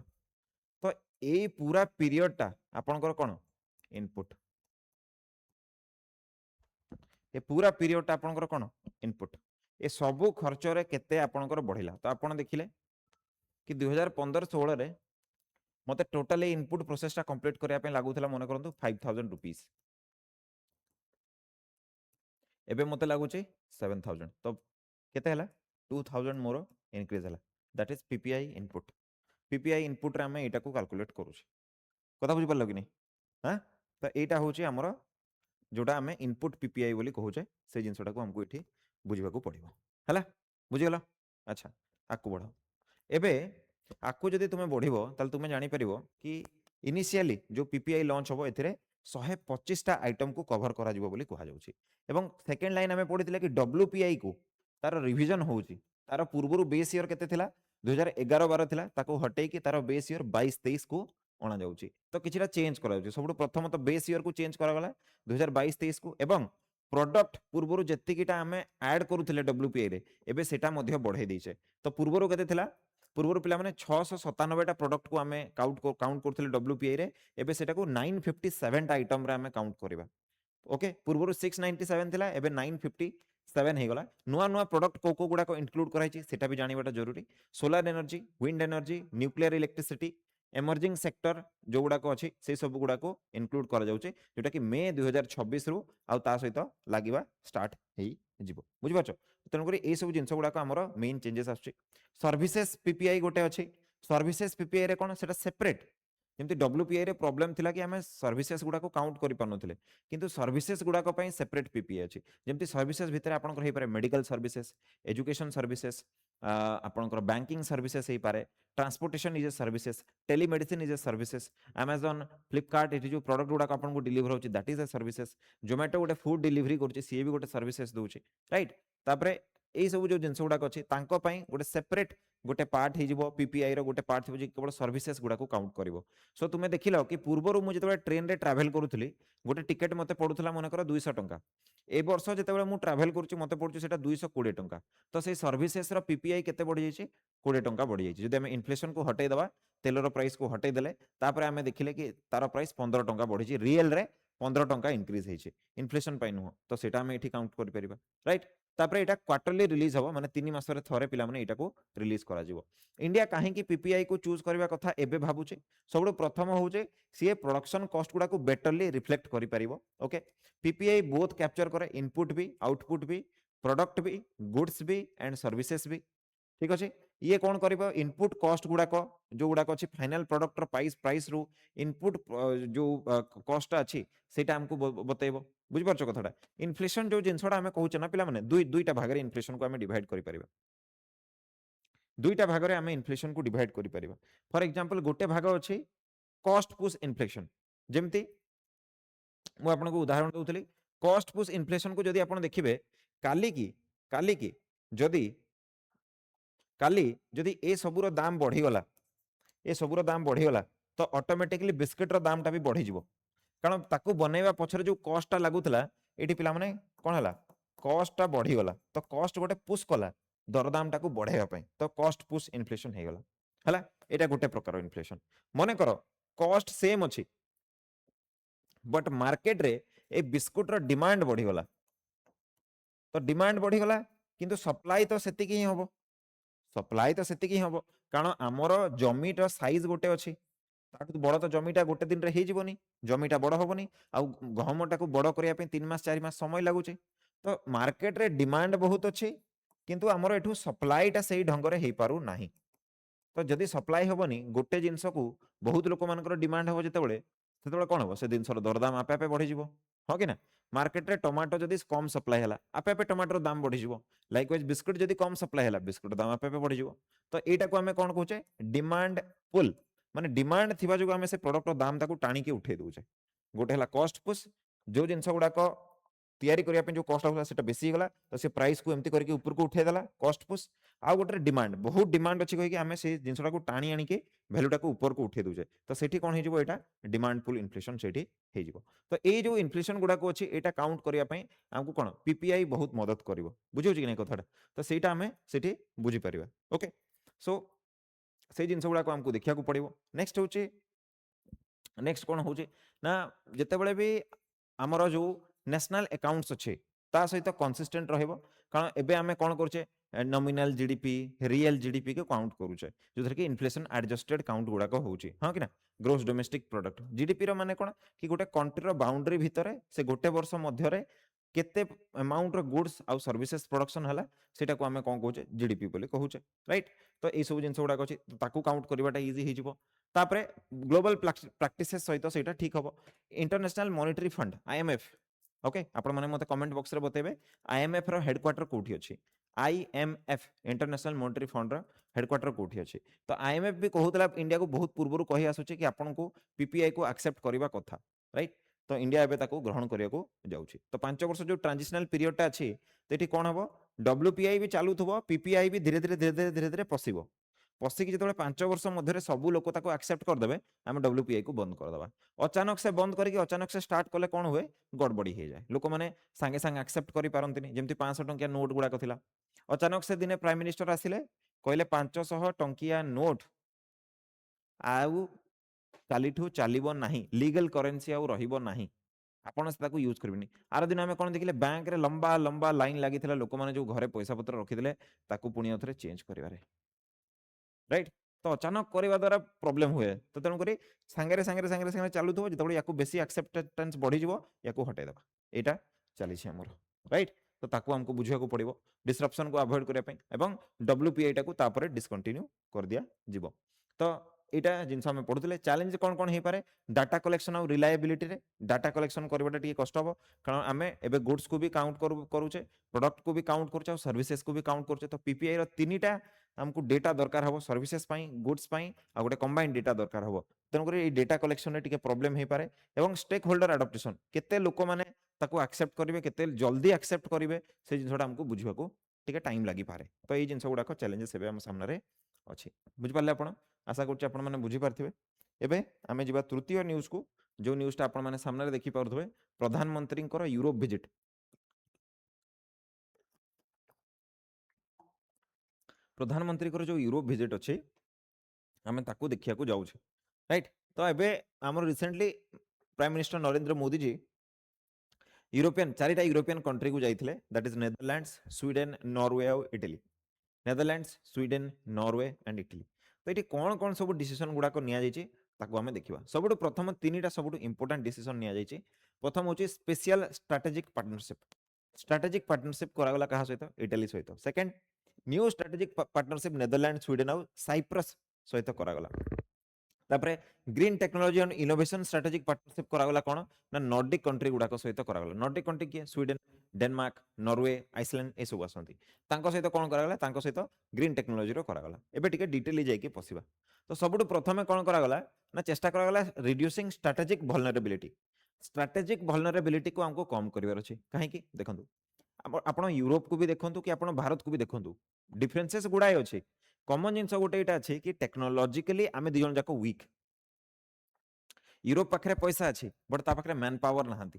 तो ए पूरा पीरियड टा आपनकर कोन इनपुट ए पूरा पीरियड टा आपनकर कोन इनपुट ए सब खर्च रे केते आपनकर बढ़िला तो आपण देखिले कि 2015-16 रे मते टोटल इनपुट प्रोसेस टा कंप्लीट करिया पे लागुथला मने करंतु 5000 रुपीस एबे मते लागुचे 7000 तो केते हला 2000 मोर इंक्रीज हला दैट इज PPI इनपुट रे हमें एटा को कैलकुलेट करूछ कथा बुझि परलो कि नै हां तो एटा होची हमर जोटा हमें इनपुट PPI बोली कहूचे से जिंसटा को हमको एठी बुझिबा को पड़िबो हला बुझि गला अच्छा आकु बढ़ो एबे आकु जदि तुमे बढ़िबो ताल तुमे जानि परिबो कि इनिशियली जो PPI लॉन्च होबो एथिरे 125 टा आइटम को कवर करा जिवो बोली कहा जाउची एवं सेकंड लाइन हमें पढिथिले कि WPI को तार रिवीजन होउची तार पूर्वरु बेस ईयर केते थिला 2011-12 थिला ताको हटै कि तार बेस ईयर 22-23 को अणा जाउची तो किछिटा चेंज करा जाउची सबटु प्रथम तो बेस ईयर को चेंज करा गला 2022-23 को एवं प्रोडक्ट पूर्वरु जत्तिकिटा हमें ऐड करूथिले WPI रे एबे सेटा मध्ये बढ़ाई दैछे तो पूर्वरु केते थिला पूर्वरु पिला माने 697 टा प्रोडक्ट को हमें काउंट करथिले WPI रे एबे सेटा को 957 टा आइटम रे हमें काउंट करबा ओके पूर्वरु 697 थिला एबे 957 7 ହେଇଗଲା। ନୂଆ ନୂଆ ପ୍ରଡକ୍ଟ କୋଉ କୋଉ ଗୁଡାକ ଇନକ୍ଲୁଡ କରାଯାଇଛି ସେଟା ବି ଜାଣିବାଟା ଜରୁରୀ। Solar energy, wind energy, nuclear electricity, emerging sector जो गुड़ाक अच्छी से सब गुड़ाक इनक्लूड करा जाउचे जोटा कि मे 2026 रु आ ता सहित लागिबा स्टार्ट हेई जिवो बुझिपारछ। तेणुक ये सब जिनस गुड़ाक आमर मेन चेंजेस आसुची। सर्विसेस पीपीआई गोटे अच्छी, सर्विसेस पीपीआई रे कोन सेटा सेपरेट जमती डब्ल्यूपीआई रे प्रॉब्लम थिला कि आमे सर्विसेस गुड़ाक काउंट करि पानुथिले किंतु सर्विसेस गुड़ाक पई सेपरेट पीपीआई अछि। जमती सर्विसेस भितर आपन हेई पारे मेडिकल सर्विसेस, एजुकेशन सर्विसेस, आपनकर बैंकिंग सर्विसेस हेई पारे, transportation is a services, telemedicine is a services, Amazon Flipkart ये जो प्रोडक्ट गुड़ाक आपन को डिलीवर होची that is a services, Zomato गोटे फूड डिलीवरी करची सी भी गोटे सर्विसेस दोची राइट। तापरे एई सब जो जिनस गुड़ाक अछि तांको पई गोटे सेपरेट गोटे पार्ट हे जिवो पीपीआई रो गोटे पार्ट थिबो जे केवल सर्विसेस गुड़ाक काउंट करिवो। सो तुमे देखिलो कि पूर्वरु मु जेतबे ट्रेन रे ट्रैवल करूथली गोटे टिकेट मते पडुथला मन कर 200 टंका, ए वर्ष जेतबे मु ट्रैवल करूची मते पडुची सेटा 220 टंका। तो से सर्विसेस रो पीपीआई केते बढ़ी जायछि 20 टंका बढ़ी जायछि। जदि हम इन्फ्लेशन को हटै दबा तेलर प्राइस को हटै देले तापर आमे देखिले कि तार प्राइस 15 टंका बढ़ी छि, रियल रे 15 टंका इंक्रीज हेछि इन्फ्लेशन पाइ नुह। तो सेटा आमे एठी काउंट करि परिबा राइट। तापर एटा क्वार्टरली रिलीज हबो माने 3 मास रे थरे पिला माने एटा को रिलीज करा जिवो। इंडिया काहे कि पीपीआई को चूज करबा कथा एबे भाबुचे सबडो प्रथम होउचे सी प्रोडक्शन कॉस्ट गुडा को बेटरली रिफ्लेक्ट करि परिबो। ओके पीपीआई बोथ कैप्चर करे इनपुट भी आउटपुट भी प्रोडक्ट भी गुड्स भी एंड सर्विसेस भी ठीक अच्छे। ये कौन कर इनपुट कॉस्ट गुड़ाक जो गुड़ाक अच्छी फाइनल प्रोडक्ट प्राइस प्राइस रु इनपुट जो कॉस्ट अच्छी सेटा हमको बतेइबो बुझिपारछ कथाटा। इन्फ्लेशन जो जिनसटा आमे कहूचे ना पिला माने दुईटा भागरे इन्फ्लेशन को आमे डिवाइड करि परिबा, दुईटा भागरे आमे इन्फ्लेशन को डिवाइड करि परिबा। फॉर एग्जांपल गोटे भाग अछि कॉस्ट पुश इन्फ्लेशन, जेमती मु आपनको उदाहरण दउतली कॉस्ट पुश इन्फ्लेशन को जदि आपण देखिबे काली की जदि काली जदि ए सबुर दाम बढ़ी गला ए सबुर दाम बढ़ी गला तो ऑटोमेटिकली बिस्किट रो दाम टा भी बढ़ी जिवो कारण ताकू बनेଇବା पछरे जो कॉस्ट टा लागुतला एठी पिला माने कोन हला कॉस्ट टा बढ़ी गला तो कॉस्ट गोटे पुश कला दरदाम टा को बढ़ाइबा पई तो कॉस्ट पुश इन्फ्लेशन हे गला हला। एटा गोटे प्रकार इन्फ्लेशन मने करो कॉस्ट सेम अछि बट मार्केट रे ए बिस्कुट रो डिमांड बढ़ी गला तो डिमांड बढ़ी गला किंतु सप्लाई तो सेति की हबो सप्लाई तो सेति की हबो कारण आमर जमीटा साइज गोटे अछि ताकू बड़ तो जमीटा गोटे दिन रे हे जीवनी जमीटा बड़ होबनी आ गहमटा को बड़ करिया पे 3 मास 4 मास समय लागुचे तो मार्केट रे डिमांड बहुत अछि किंतु आमर एठू सप्लाईटा सही ढंग रे हे पारु नाही। तो जदि सप्लाई हेबनी गोटे जिनस को बहुत लोक मानकर डिमांड हो जेतेबेले सेतेबेले कोन हो से जिनसर दरदाम आपे आपे बढ़ी जिवो हो कि ना। मार्केट रे टमाटो जदि कम सप्लाई हैला आपे आपे टमाटर दाम बढ़ी जिवो लाइकवाइज बिस्कुट जदि कम सप्लाई हैला बिस्कुट दाम आपे आपे बढ़ी जिवो। तो एटा को हमें कोन कहूचे डिमांड पुल माने डिमांड थिबा जो हमें से प्रोडक्ट दाम ताकू टाणी के उठे दोचे। गोटे हला कॉस्ट पुश जो जिनस गुडा को तैयारी करिया पे जो कॉस्ट होता सेटा बेसी गला तो से प्राइस को एमती करके ऊपर को उठे देला कॉस्ट पुश आ गोटे डिमांड बहुत डिमांड अछि कहि कि हमें से जिनसटा को टाणी आनी के वैल्यूटा को ऊपर को उठे दोचे तो सेठी कोन हे जिवो एटा डिमांड पुल इन्फ्लेशन सेठी हे जिवो। तो ए जो इन्फ्लेशन गुडा को अछि एटा काउंट करिया पे हमको कोन पीपीआई बहुत मदद करिवो बुझियो कि नै कथाटा तो सेटा हमें सेठी बुझी परिबा। ओके सो से जिनस गुडा को हमको देखिया को पड़िवो। नेक्स्ट होची नेक्स्ट कोन होची ना जेतेबेले भी हमर जो नेशनल अकाउंट्स अच्छे ता सहित कंसिस्टेंट रहइबो कारण एबे आमे कोन करछे नॉमिनल जीडीपी रियल जीडीपी के काउंट करूछे जो कि इन्फ्लेशन एडजस्टेड काउंट गुडा को होची हां कि ना ग्रोस डोमेस्टिक प्रोडक्ट जीडीपी रो माने कोन कि गोटे कंट्री रो बाउंड्री भितरे से गोटे वर्ष मध्य रे केते अमाउंट रो गुड्स आ सर्विसेज प्रोडक्शन हला सेटा को आमे कोन कहूचे जीडीपी बोली कहूचे राइट। तो ए सब जिंस गुडा अछि ताकू काउंट करबाटा इजी हे जिवो। तापरे ग्लोबल प्रैक्टिसेस सहित सेटा ठीक हबो। International monetary fund IMF okay आपण माने मते कमेंट बॉक्स रे बतेबे आईएमएफ रो हेडक्वार्टर कोठी अछि आईएमएफ इंटरनेशनल मॉनेटरी फंड रो हेडक्वार्टर कोठी अछि। तो आईएमएफ भी कहउतला इंडिया को बहुत पूर्वरु कहि आसुछि कि आपण को पीपीआई को एक्सेप्ट करबा कथा राइट। तो इंडिया एबे ताको ग्रहण करिया को जाउछि। तो 5 वर्ष जो ट्रांजिशनल पीरियड टा अछि तेठी कोन हबो डब्ल्यूपीआई भी चालू थबो पीपीआई भी धीरे धीरे पसिबो पसिकी जेतेबेले 5 वर्ष मध्य सब लोक ताको एक्सेप्ट करदेबे आम डब्ल्यूपीआई को बंद करदबा। अचानक से बंद करके अचानक से स्टार्ट कले कौन हुए गड़बड़ी हो जाए लोक मैंने सांगे सांगे एक्सेप्ट करि पारंतिनी जेमती 500 टंकिया नोट गुड़ाक थिला अचानक से दिने प्राइम मिनिस्टर आसिले कहले 500 टंकिया नोट आउ कालीठू चलिबो नाही लीगल करेंसी आउ रहिबो नाही ଆପଣ ତାକୁ ୟୁଜ୍ କରିବେନି। ଆର ଦିନ ଆମେ କ'ଣ ଦେଖିଲେ ବ୍ୟାଙ୍କରେ ଲମ୍ବା ଲମ୍ବା ଲାଇନ୍ ଲାଗିଥିଲା ଲୋକମାନେ ଯେଉଁ ଘରେ ପଇସା ପତ୍ର ରଖିଥିଲେ ତାକୁ ପୁଣି ଆଉ ଥରେ ଚେଞ୍ଜ କରିବାରେ, ରାଇଟ୍? ତ ଅଚାନକ କରିବା ଦ୍ୱାରା ପ୍ରୋବ୍ଲେମ୍ ହୁଏ। ତ ତେଣୁକରି ସାଙ୍ଗରେ ଚାଲୁଥିବ, ଯେତେବେଳେ ୟାକୁ ବେଶୀ ଆକ୍ସେପ୍ଟାନ୍ସ ବଢ଼ିଯିବ ୟାକୁ ହଟେଇଦେବା। ଏଇଟା ଚାଲିଛି ଆମର, ରାଇଟ୍? ତ ତାକୁ ଆମକୁ ବୁଝିବାକୁ ପଡ଼ିବ ଡିସରପ୍ସନକୁ ଆଭଏଡ୍ କରିବା ପାଇଁ, ଏବଂ WPIଟାକୁ ତାପରେ ଡିସକଣ୍ଟିନ୍ୟୁ କରିଦିଆଯିବ। ତ এইটা জিনিস আমি পড়ুলে চ্যালেঞ্জ কোণ কোণ হইপারে ডাটা কলেকশন আর রিলায়েবিলিটি ডাটা কলেকশন করবাটা টিকে কষ্ট হব, কারণ আমি এবে গুডস কু বি কাউন্ট করুছে, প্রডক্ট কু বি কাউন্ট করছে আর সর্ভিসেস কু বি কাউন্ট করছে। তো পিপিআই র তিনটা ଆମକୁ ଡେଟା ଦରକାର ହେବ, ସର୍ଭିସେସ୍ ପାଇଁ, ଗୁଡ୍ସ ପାଇଁ, ଆଉ ଗୋଟେ କମ୍ବାଇନ୍ ଡେଟା ଦରକାର ହେବ। ତେଣୁକରି ଏଇ ଡେଟା କଲେକ୍ସନରେ ଟିକେ ପ୍ରୋବ୍ଲେମ୍ ହେଇପାରେ, ଏବଂ ଷ୍ଟେକ୍ ହୋଲ୍ଡର ଆଡପ୍ଟେସନ୍ କେତେ ଲୋକମାନେ ତାକୁ ଆକ୍ସେପ୍ଟ କରିବେ, କେତେ ଜଲ୍ଦି ଆକ୍ସେପ୍ଟ କରିବେ, ସେ ଜିନିଷଟା ଆମକୁ ବୁଝିବାକୁ ଟିକେ ଟାଇମ୍ ଲାଗିପାରେ। ତ ଏଇ ଜିନିଷ ଗୁଡ଼ାକ ଚ୍ୟାଲେଞ୍ଜେସ୍ ଏବେ ଆମ ସାମ୍ନାରେ ଅଛି। ବୁଝିପାରିଲେ ଆପଣ? ଆଶା କରୁଛି ଆପଣମାନେ ବୁଝିପାରିଥିବେ। ଏବେ ଆମେ ଯିବା ତୃତୀୟ ନ୍ୟୁଜ୍କୁ, ଯେଉଁ ନ୍ୟୁଜ୍ଟା ଆପଣମାନେ ସାମ୍ନାରେ ଦେଖିପାରୁଥିବେ, ପ୍ରଧାନମନ୍ତ୍ରୀଙ୍କର ୟୁରୋପ ଭିଜିଟ୍। ପ୍ରଧାନମନ୍ତ୍ରୀଙ୍କର ଯେଉଁ ୟୁରୋପ ଭିଜିଟ୍ ଅଛି ଆମେ ତାକୁ ଦେଖିବାକୁ ଯାଉଛେ, ରାଇଟ୍? ତ ଏବେ ଆମର recently prime minister Narendra Modiji ଚାରିଟା ୟୁରୋପିଆନ୍ କଣ୍ଟ୍ରିକୁ ଯାଇଥିଲେ, that is Netherlands, Sweden, Norway ଆଉ Italy. Netherlands, Sweden, Norway and Italy. ତ ଏଠି କ'ଣ କ'ଣ ସବୁ ଡିସିସନ୍ ଗୁଡ଼ାକ ନିଆଯାଇଛି ତାକୁ ଆମେ ଦେଖିବା। ସବୁଠୁ ପ୍ରଥମ ତିନିଟା ସବୁଠୁ ଇମ୍ପୋର୍ଟାଣ୍ଟ ଡିସିସନ୍ ନିଆଯାଇଛି। ପ୍ରଥମ ହେଉଛି special strategic partnership. Strategic partnership କରାଗଲା କାହା ସହିତ? ଇଟାଲୀ ସହିତ। Second, new strategic partnership Netherland, Sweden ଆଉ ସାଇପ୍ରସ୍ ସହିତ କରାଗଲା। ତାପରେ green technology and innovation strategic partnership କରାଗଲା କ'ଣ ନା ନର୍ଡିକ୍ କଣ୍ଟ୍ରି ଗୁଡ଼ାକ ସହିତ କରାଗଲା। ନର୍ଡିକ୍ କଣ୍ଟ୍ରି କିଏ? ସ୍ୱିଡେନ୍, ଡେନମାର୍କ, ନରୱେ, ଆଇସଲ୍ୟାଣ୍ଡ ଏସବୁ ଆସନ୍ତି। ତାଙ୍କ ସହିତ କ'ଣ କରାଗଲା? ତାଙ୍କ ସହିତ ଗ୍ରୀନ୍ ଟେକ୍ନୋଲୋଜିର କରାଗଲା। ଏବେ ଟିକେ ଡିଟେଲି ଯାଇକି ପଶିବା। ତ ସବୁଠୁ ପ୍ରଥମେ କ'ଣ କରାଗଲା ନା ଚେଷ୍ଟା କରାଗଲା ରିଡ୍ୟୁସିଂ ଷ୍ଟ୍ରାଟେଜିକ୍ ଭଲନେରେବିଲିଟି। ଷ୍ଟ୍ରାଟେଜିକ୍ ଭଲନେରେବିଲିଟିକୁ ଆମକୁ କମ୍ କରିବାର ଅଛି। କାହିଁକି? ଦେଖନ୍ତୁ, ଆପଣ ୟୁରୋପକୁ ବି ଦେଖନ୍ତୁ କି ଆପଣ ଭାରତକୁ ବି ଦେଖନ୍ତୁ, ଡିଫରେନ୍ସେସ୍ ଗୁଡ଼ାଏ ଅଛି। କମନ ଜିନିଷ ଗୋଟେ ଏଇଟା ଅଛି କି ଟେକ୍ନୋଲୋଜିକାଲି ଆମେ ଦୁଇ ଜଣ ଯାକ ୱିକ୍। ୟୁରୋପ ପାଖରେ ପଇସା ଅଛି, ବଟ୍ ତା ପାଖରେ ମ୍ୟାନ୍ ପାୱାର ନାହାନ୍ତି।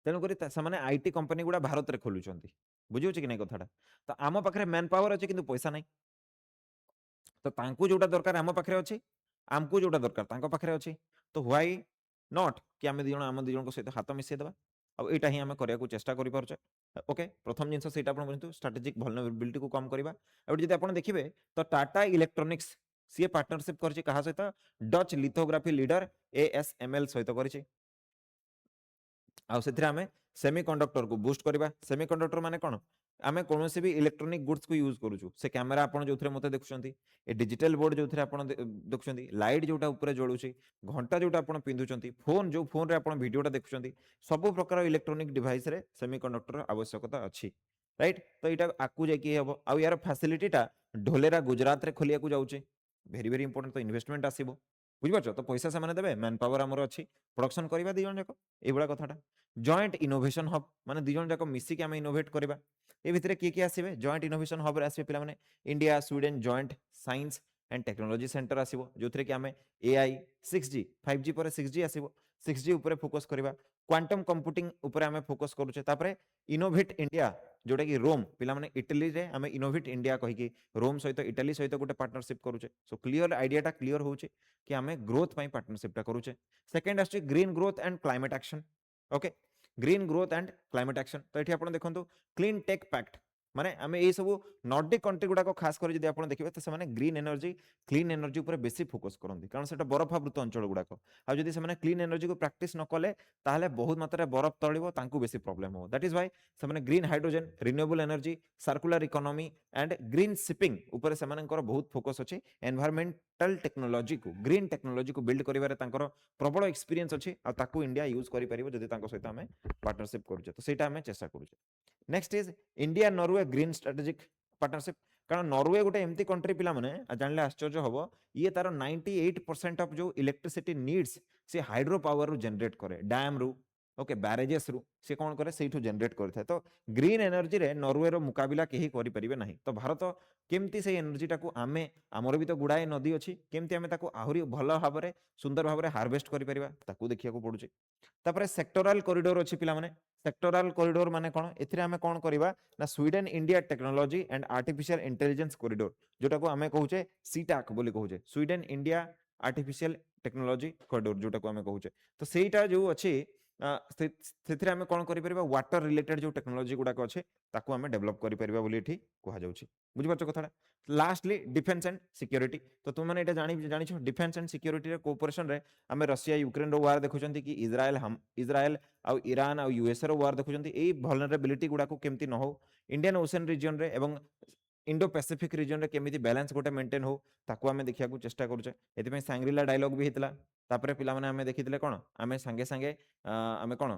ତେଣୁକରି ସେମାନେ ଆଇଟି କମ୍ପାନୀ ଗୁଡ଼ା ଭାରତରେ ଖୋଲୁଛନ୍ତି। ବୁଝିହେଉଛି କି ନାଇଁ କଥାଟା? ତ ଆମ ପାଖରେ ମ୍ୟାନ୍ ପାୱାର ଅଛି କିନ୍ତୁ ପଇସା ନାହିଁ। ତ ତାଙ୍କୁ ଯୋଉଟା ଦରକାର ଆମ ପାଖରେ ଅଛି, ଆମକୁ ଯୋଉଟା ଦରକାର ତାଙ୍କ ପାଖରେ ଅଛି। ତ ହ୍ୱାଇ ନଟ୍ କି ଆମେ ଆମ ଦୁଇ ଜଣଙ୍କ ସହିତ ହାତ ମିଶାଇଦେବା, ଆଉ ଏଇଟା ହିଁ ଆମେ କରିବାକୁ ଚେଷ୍ଟା କରିପାରୁଛେ। ଓକେ, ପ୍ରଥମ ଜିନିଷ ସେଇଟା ଆପଣ ବୁଝନ୍ତୁ, ଷ୍ଟ୍ରାଟେଜିକ୍ ଭଲନେରେବିଲିଟିକୁ କମ୍ କରିବା। ଆଉ ଯଦି ଆପଣ ଦେଖିବେ ତ ଟାଟା ଇଲେକ୍ଟ୍ରୋନିକ୍ସ ସିଏ ପାର୍ଟନରସିପ୍ କରିଛି କାହା ସହିତ? ଡଚ୍ ଲିଥୋଗ୍ରାଫି ଲିଡର ASML ସହିତ କରିଛି। ଆଉ ସେଥିରେ ଆମେ ସେମିକଣ୍ଡକ୍ଟରକୁ ବୁଷ୍ଟ କରିବା। ସେମିକଣ୍ଡକ୍ଟର ମାନେ କ'ଣ? ଆମେ କୌଣସି ବି ଇଲେକ୍ଟ୍ରୋନିକ୍ ଗୁଡ୍ସକୁ ୟୁଜ୍ କରୁଛୁ। ସେ କ୍ୟାମେରା ଆପଣ ଯେଉଁଥିରେ ମୋତେ ଦେଖୁଛନ୍ତି, ଏ ଡିଜିଟାଲ ବୋର୍ଡ ଯେଉଁଥିରେ ଆପଣ ଦେଖୁଛନ୍ତି, ଲାଇଟ୍ ଯେଉଁଟା ଉପରେ ଜଳୁଛି, ଘଣ୍ଟା ଯେଉଁଟା ଆପଣ ପିନ୍ଧୁଛନ୍ତି, ଫୋନ୍ ଯେଉଁ ଫୋନ୍ରେ ଆପଣ ଭିଡ଼ିଓଟା ଦେଖୁଛନ୍ତି, ସବୁ ପ୍ରକାର ଇଲେକ୍ଟ୍ରୋନିକ୍ ଡିଭାଇସ୍ରେ ସେମିକଣ୍ଡକ୍ଟର ଆବଶ୍ୟକତା ଅଛି, ରାଇଟ୍? ତ ଏଇଟା ଆକୁ ଯାଇକି ହେବ। ଆଉ ୟାର ଫ୍ୟାସିଲିଟିଟା ଢୋଲେରା ଗୁଜରାତରେ ଖୋଲିବାକୁ ଯାଉଛି। Very very important. ତ ଇନଭେଷ୍ଟମେଣ୍ଟ ଆସିବ, ବୁଝିପାରୁଛ? ତ ପଇସା ସେମାନେ ଦେବେ, ମ୍ୟାନ୍ ପାୱାର ଆମର ଅଛି, ପ୍ରଡକ୍ସନ୍ କରିବା ଦୁଇ ଜଣ ଯାକ, ଏଇଭଳିଆ କଥାଟା। ଜଏଣ୍ଟ ଇନୋଭେସନ୍ ହବ୍, ମାନେ ଦୁଇ ଜଣ ଯାକ ମିଶିକି ଆମେ ଇନୋଭେଟ୍ କରିବା। ଏ ଭିତରେ କିଏ କିଏ ଆସିବେ? ଜଏଣ୍ଟ ଇନୋଭେସନ୍ ହବ୍ରେ ଆସିବେ ପିଲାମାନେ India, Sweden joint science and technology centre ଆସିବ, ଯେଉଁଥିରେ କି ଆମେ AI, 6G, 5G ପରେ 6G ଆସିବ, 6G ଉପରେ ଫୋକସ୍ କରିବା। କ୍ୱାଣ୍ଟମ୍ କମ୍ପ୍ୟୁଟିଂ ଉପରେ ଆମେ ଫୋକସ୍ କରୁଛେ। ତାପରେ ଇନୋଭେଟ୍ ଇଣ୍ଡିଆ, ଯେଉଁଟାକି ରୋମ୍, ପିଲାମାନେ ଇଟାଲୀରେ ଆମେ ଇନୋଭେଟ୍ ଇଣ୍ଡିଆ କହିକି ରୋମ୍ ସହିତ ଇଟାଲୀ ସହିତ ଗୋଟେ ପାର୍ଟନରସିପ୍ କରୁଛେ। ସୋ କ୍ଲିୟର ଆଇଡ଼ିଆଟା କ୍ଲିୟର ହେଉଛି କି ଆମେ ଗ୍ରୋଥ ପାଇଁ ପାର୍ଟନରସିପ୍ଟା କରୁଛେ। ସେକେଣ୍ଡ ଆସୁଛି green growth and climate action. Okay, green growth and climate action. तो ये आपन देखंतु क्लीन टेक पैक्ट, माने आमे ए सब नॉर्डिक कंट्री गुडा को खास कर जदि आपन देखिबे त से ग्रीन एनर्जी, क्लीन एनर्जी ऊपर बेसी फोकस करंती, कारण सेटा बरफावृत अंचल गुडा को। आ जदि से क्लीन एनर्जी को प्रैक्टिस न कले ताहले बहुत मात्रा बरफ तळिबो, तांकु बेसी प्रॉब्लम हो। दैट इज व्हाई से green hydrogen, renewable energy, circular economy and green shipping ऊपर से बहुत फोकस अछि। एनवायरमेंटल टेक्नोलॉजी को, ग्रीन टेक्नोलॉजी को बिल्ड करिवारे तांकर प्रबल एक्सपीरियंस अछि, आ ताकु इंडिया यूज करि परिबो जदि तांको सहित आमे पार्टनरशिप करूचे। तो सेटा आमे चेष्टा करूचे। Next is India Norway green strategic partnership. कारण नॉर्वे गोटे एमती कंट्री पिला माने जानले आश्चर्य हबो, ये तार 98% ऑफ जो इलेक्ट्रिसिटी नीड्स से हाइड्रो पावर रु जनरेट करे, डैम रु, ओके, बैरेजेस रु से कोन करे, सेठू जनरेट करथाय। तो ग्रीन एनर्जी रे नॉर्वे रो मुकाबिला केही करि परिबे नाही। तो भारत केमती से एनर्जी टाकू आमे, आमर भी तो गुड़ाए नदी अछि, केमती आमे ताकू आहुरी भल भाबरे, सुंदर भाबरे हार्वेस्ट करि परिबा, ताकू देखिया को पडुचे। तापरे सेक्टोरल कॉरिडोर अछि पिला माने। सेक्टोरल कॉरिडोर माने कोन? एथिरे आमे कोन करिबा ना Sweden India technology and artificial intelligence corridor, जोटा को आमे कहूचे सीटैक बोली कहूचे, Sweden India artificial technology corridor जोटा को आमे कहूचे। तो सेटा जो अछि ସେଥିରେ ଆମେ କ'ଣ କରିପାରିବା ୱାଟର ରିଲେଟେଡ୍ ଯେଉଁ ଟେକ୍ନୋଲୋଜି ଗୁଡ଼ାକ ଅଛି ତାକୁ ଆମେ ଡେଭଲପ୍ କରିପାରିବା ବୋଲି ଏଠି କୁହାଯାଉଛି। ବୁଝିପାରୁଛ କଥାଟା। ଲାଷ୍ଟଲି ଡିଫେନ୍ସ ଆଣ୍ଡ ସିକ୍ୟୁରିଟି। ତ ତୁମମାନେ ଏଇଟା ଜାଣିଛ ଡିଫେନ୍ସ ଆଣ୍ଡ ସିକ୍ୟୁରିଟିରେ କୋଅପରେସନରେ ଆମେ ରଷିଆ ୟୁକ୍ରେନର ୱାର୍ ଦେଖୁଛନ୍ତି କି ଇସ୍ରାଏଲ ଆଉ ଇରାନ ଆଉ ୟୁଏସ୍ଏ ର ୱାର୍ ଦେଖୁଛନ୍ତି। ଏଇ ଭଲନେରାବିଲିଟି ଗୁଡ଼ାକୁ କେମିତି ନ ହଉ, ଇଣ୍ଡିଆନ୍ ଓସେନ୍ ରିଜିଅନ୍ରେ ଏବଂ इंडो पैसिफिक रिजन रे केमिति बैलेंस गोटे मेंटेन हो ताकू आमे देखिया को चेष्टा करूचे। एथिपे सांग्रिला डायलॉग भी हेतला। तापरे पिला माने आमे देखिथिले कोन आमे संगे संगे आमे कोन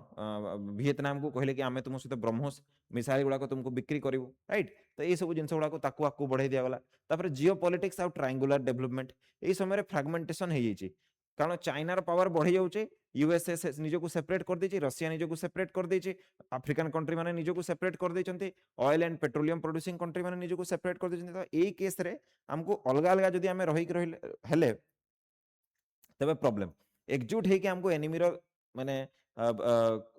वियतनाम को कहले कि आमे तुम सहित ब्रह्मोस मिसाइल गुडा को तुमको बिक्री करिवु, राइट। तो ए सब जिंस गुडा को ताकू आकू बढ़ाई दिया गला। तापरे जियो पॉलिटिक्स आ ट्रायंगुलर डेवलपमेंट ए समय रे फ्रैगमेंटेशन हे जाईची, कारण चाइनार पावर बढ़ी जाउचे, यूएसए निजको सेपरेट कर देछि, रशिया निजको सेपरेट कर देछि, आफ्रिकन कंट्री माने निजको सेपरेट कर देछन्ते, oil and petroleum producing country माने निजको सेपरेट कर देछन्ते। तो एई केस रे हमको अलग अलग जदी हमें रही हेले तबे प्रॉब्लम एकजुट है कि हमको एनिमी रो माने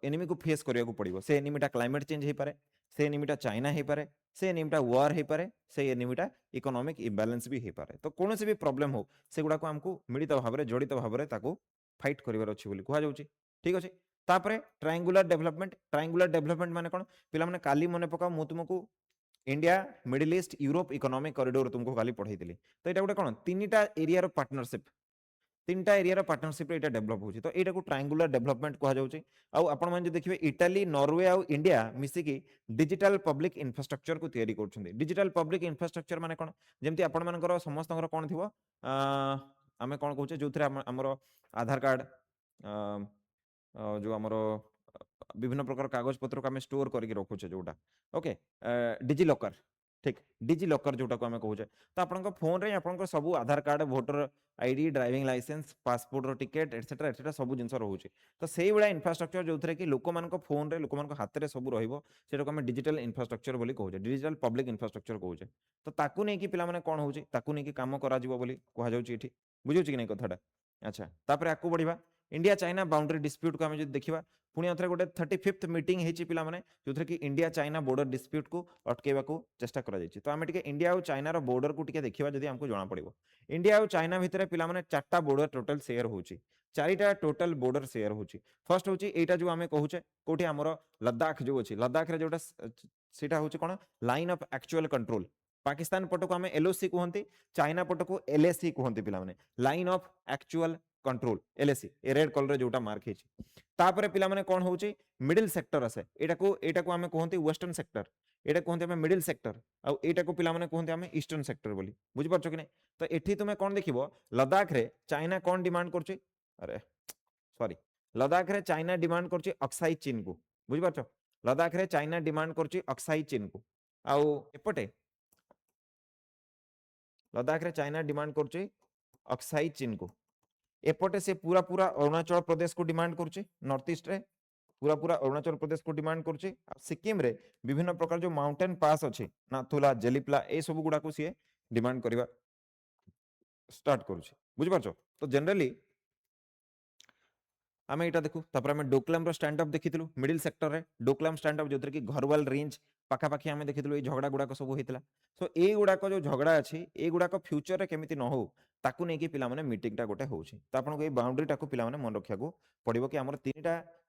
एनिमी को फेस करिया को पड़िबो। से एनिमीटा क्लाइमेट चेंज हे पारे, से एनिमीटा चाइना हे पारे, से एनिमीटा वार हे पारे, से एनिमीटा इकोनॉमिक इम्बैलेंस भी हे पारे। तो कोनोसी भी प्रॉब्लम हो से गुडा को हमको मिलित भाबरे जड़ित भाबरे ताको फाइट करिवार अछि बोली कुहा जाउछि। ठीक अछि। तापरे ट्रायंगुलर डेवलपमेंट माने कोन पिला माने काली मने पका मु तुमको India middle east Europe economic corridor तुमको काली पढ़ाई दिली। तो एटा गोटे कोन तीनटा एरिया रो पार्टनरशिप, तीनटा एरिया रो पार्टनरशिप एटा डेवलप होछि। तो एटा को ट्रायंगुलर डेवलपमेंट कहा जाउछि। आ आपण माने देखिबे इटाली नॉर्वे आ इंडिया मिसी की डिजिटल पब्लिक इंफ्रास्ट्रक्चर को तयारी करछन्ते। डिजिटल पब्लिक इंफ्रास्ट्रक्चर माने कोन जेमति आपण मानकर समस्तଙ୍କର कोन थिबो आमे कोन कहउछे जोथरे हमर आधार कार्ड जो हमर विभिन्न प्रकार कागज पत्र को आम स्टोर करके रखुचे जोटा ओके डिजी लॉकर। ठीक डिजी लॉकर जोटा को आम कहूचे। तो आपन फोन रे आपन सब Aadhaar card voter ID driving licence passport रो टिकेट एटसेट्रा एटसेट्रा सब जिनस रोचे। तो से भाया इंफ्रास्ट्रक्चर जो थे कि लोक मान फोन रे लोक मान हाथ में सब रहा को आम डिजिटल इंफ्रास्ट्रक्चर बोली कहूचे, डिजिटल पब्लिक इंफ्रास्ट्रक्चर कहूचे। तो ताकू नहीं कि पिला माने कौन होची ताकू नहीं कि काम करा जिवो बोली कहा जाउची एठी। बुझुची कि नहीं कथाटा। अच्छा तापर आकू बढ़िबा इंडिया चाइना बाउंड्री डिस्प्यूट को आम जो देखा पुणी आउे गोटे 35th मीटिंग होती पिला माने जो कि इंडिया चाइना बॉर्डर डिस्प्यूट को अटकेबा को चेष्टा करा जायछि। तो आम टिके इंडिया और चाइनार बॉर्डर को टिके देखिबा जदि हमको जणा पड़िबो। इंडिया और चाइना भितर पिला माने 4टा बॉर्डर टोटल शेयर होछि, 4टा टोटल बॉर्डर शेयर होछि। फर्स्ट होछि एटा जो आमे कहूचे कोठी हमरो लद्दाख जो अछि, लद्दाख रे जोटा सेटा होछि कोन line of actual control. Pakistan पट को आमे एलओसी कहंती, चाइना पट को एलएसी कहंती पिला माने line of actual control LAC A red colour रे जोटा मार्क हेछि। तापरे पिला माने कोन होछि मिडिल सेक्टर आसे एटा को आमे कहंती वेस्टर्न सेक्टर, एटा कहंती आमे मिडिल सेक्टर आ एटा को पिला माने कहंती आमे ईस्टर्न सेक्टर बोली। बुझि परछो कि नै। तो एठी तुमे कोन देखिबो लद्दाख रे चाइना कोन डिमांड करछि, अरे सॉरी लद्दाख रे चाइना डिमांड करछि अक्साई चीन को। बुझि परछो लद्दाख रे चाइना डिमांड करछि अक्साई चीन को। आ एपटे लद्दाख रे चाइना डिमांड करछि अक्साई चीन को। एपटे से पूरा पूरा अरुणाचल प्रदेश को डिमांड करछि, नॉर्थ ईस्ट रे पूरा पूरा अरुणाचल प्रदेश को डिमांड करछि। सिक्किम रे विभिन्न प्रकार जो माउंटेन पास अछि नाथुला जेलिप्ला ए सब गुडा को सी डिमांड करबा स्टार्ट करूछि। बुझि परछो। तो जनरली आम यहाँ देखू तापर आम डोकलाम स्टैंड अप देखी मिडिल सेक्टर रे डोकलाम स्टैंड अप जो कि घरवाल रेंज पाखापाखि आम देखी ये झगड़ा गुड़ाक सब होता। सो ये गुड़ाक जो झगड़ा अच्छी ये गुड़ाक फ्यूचर में केमी न हो ताकू नहीं पिला माने मीटिंगटा गोटे होची। तो आपको ये बाउंड्री टाको पिला माने मन रखा पड़ो कि आम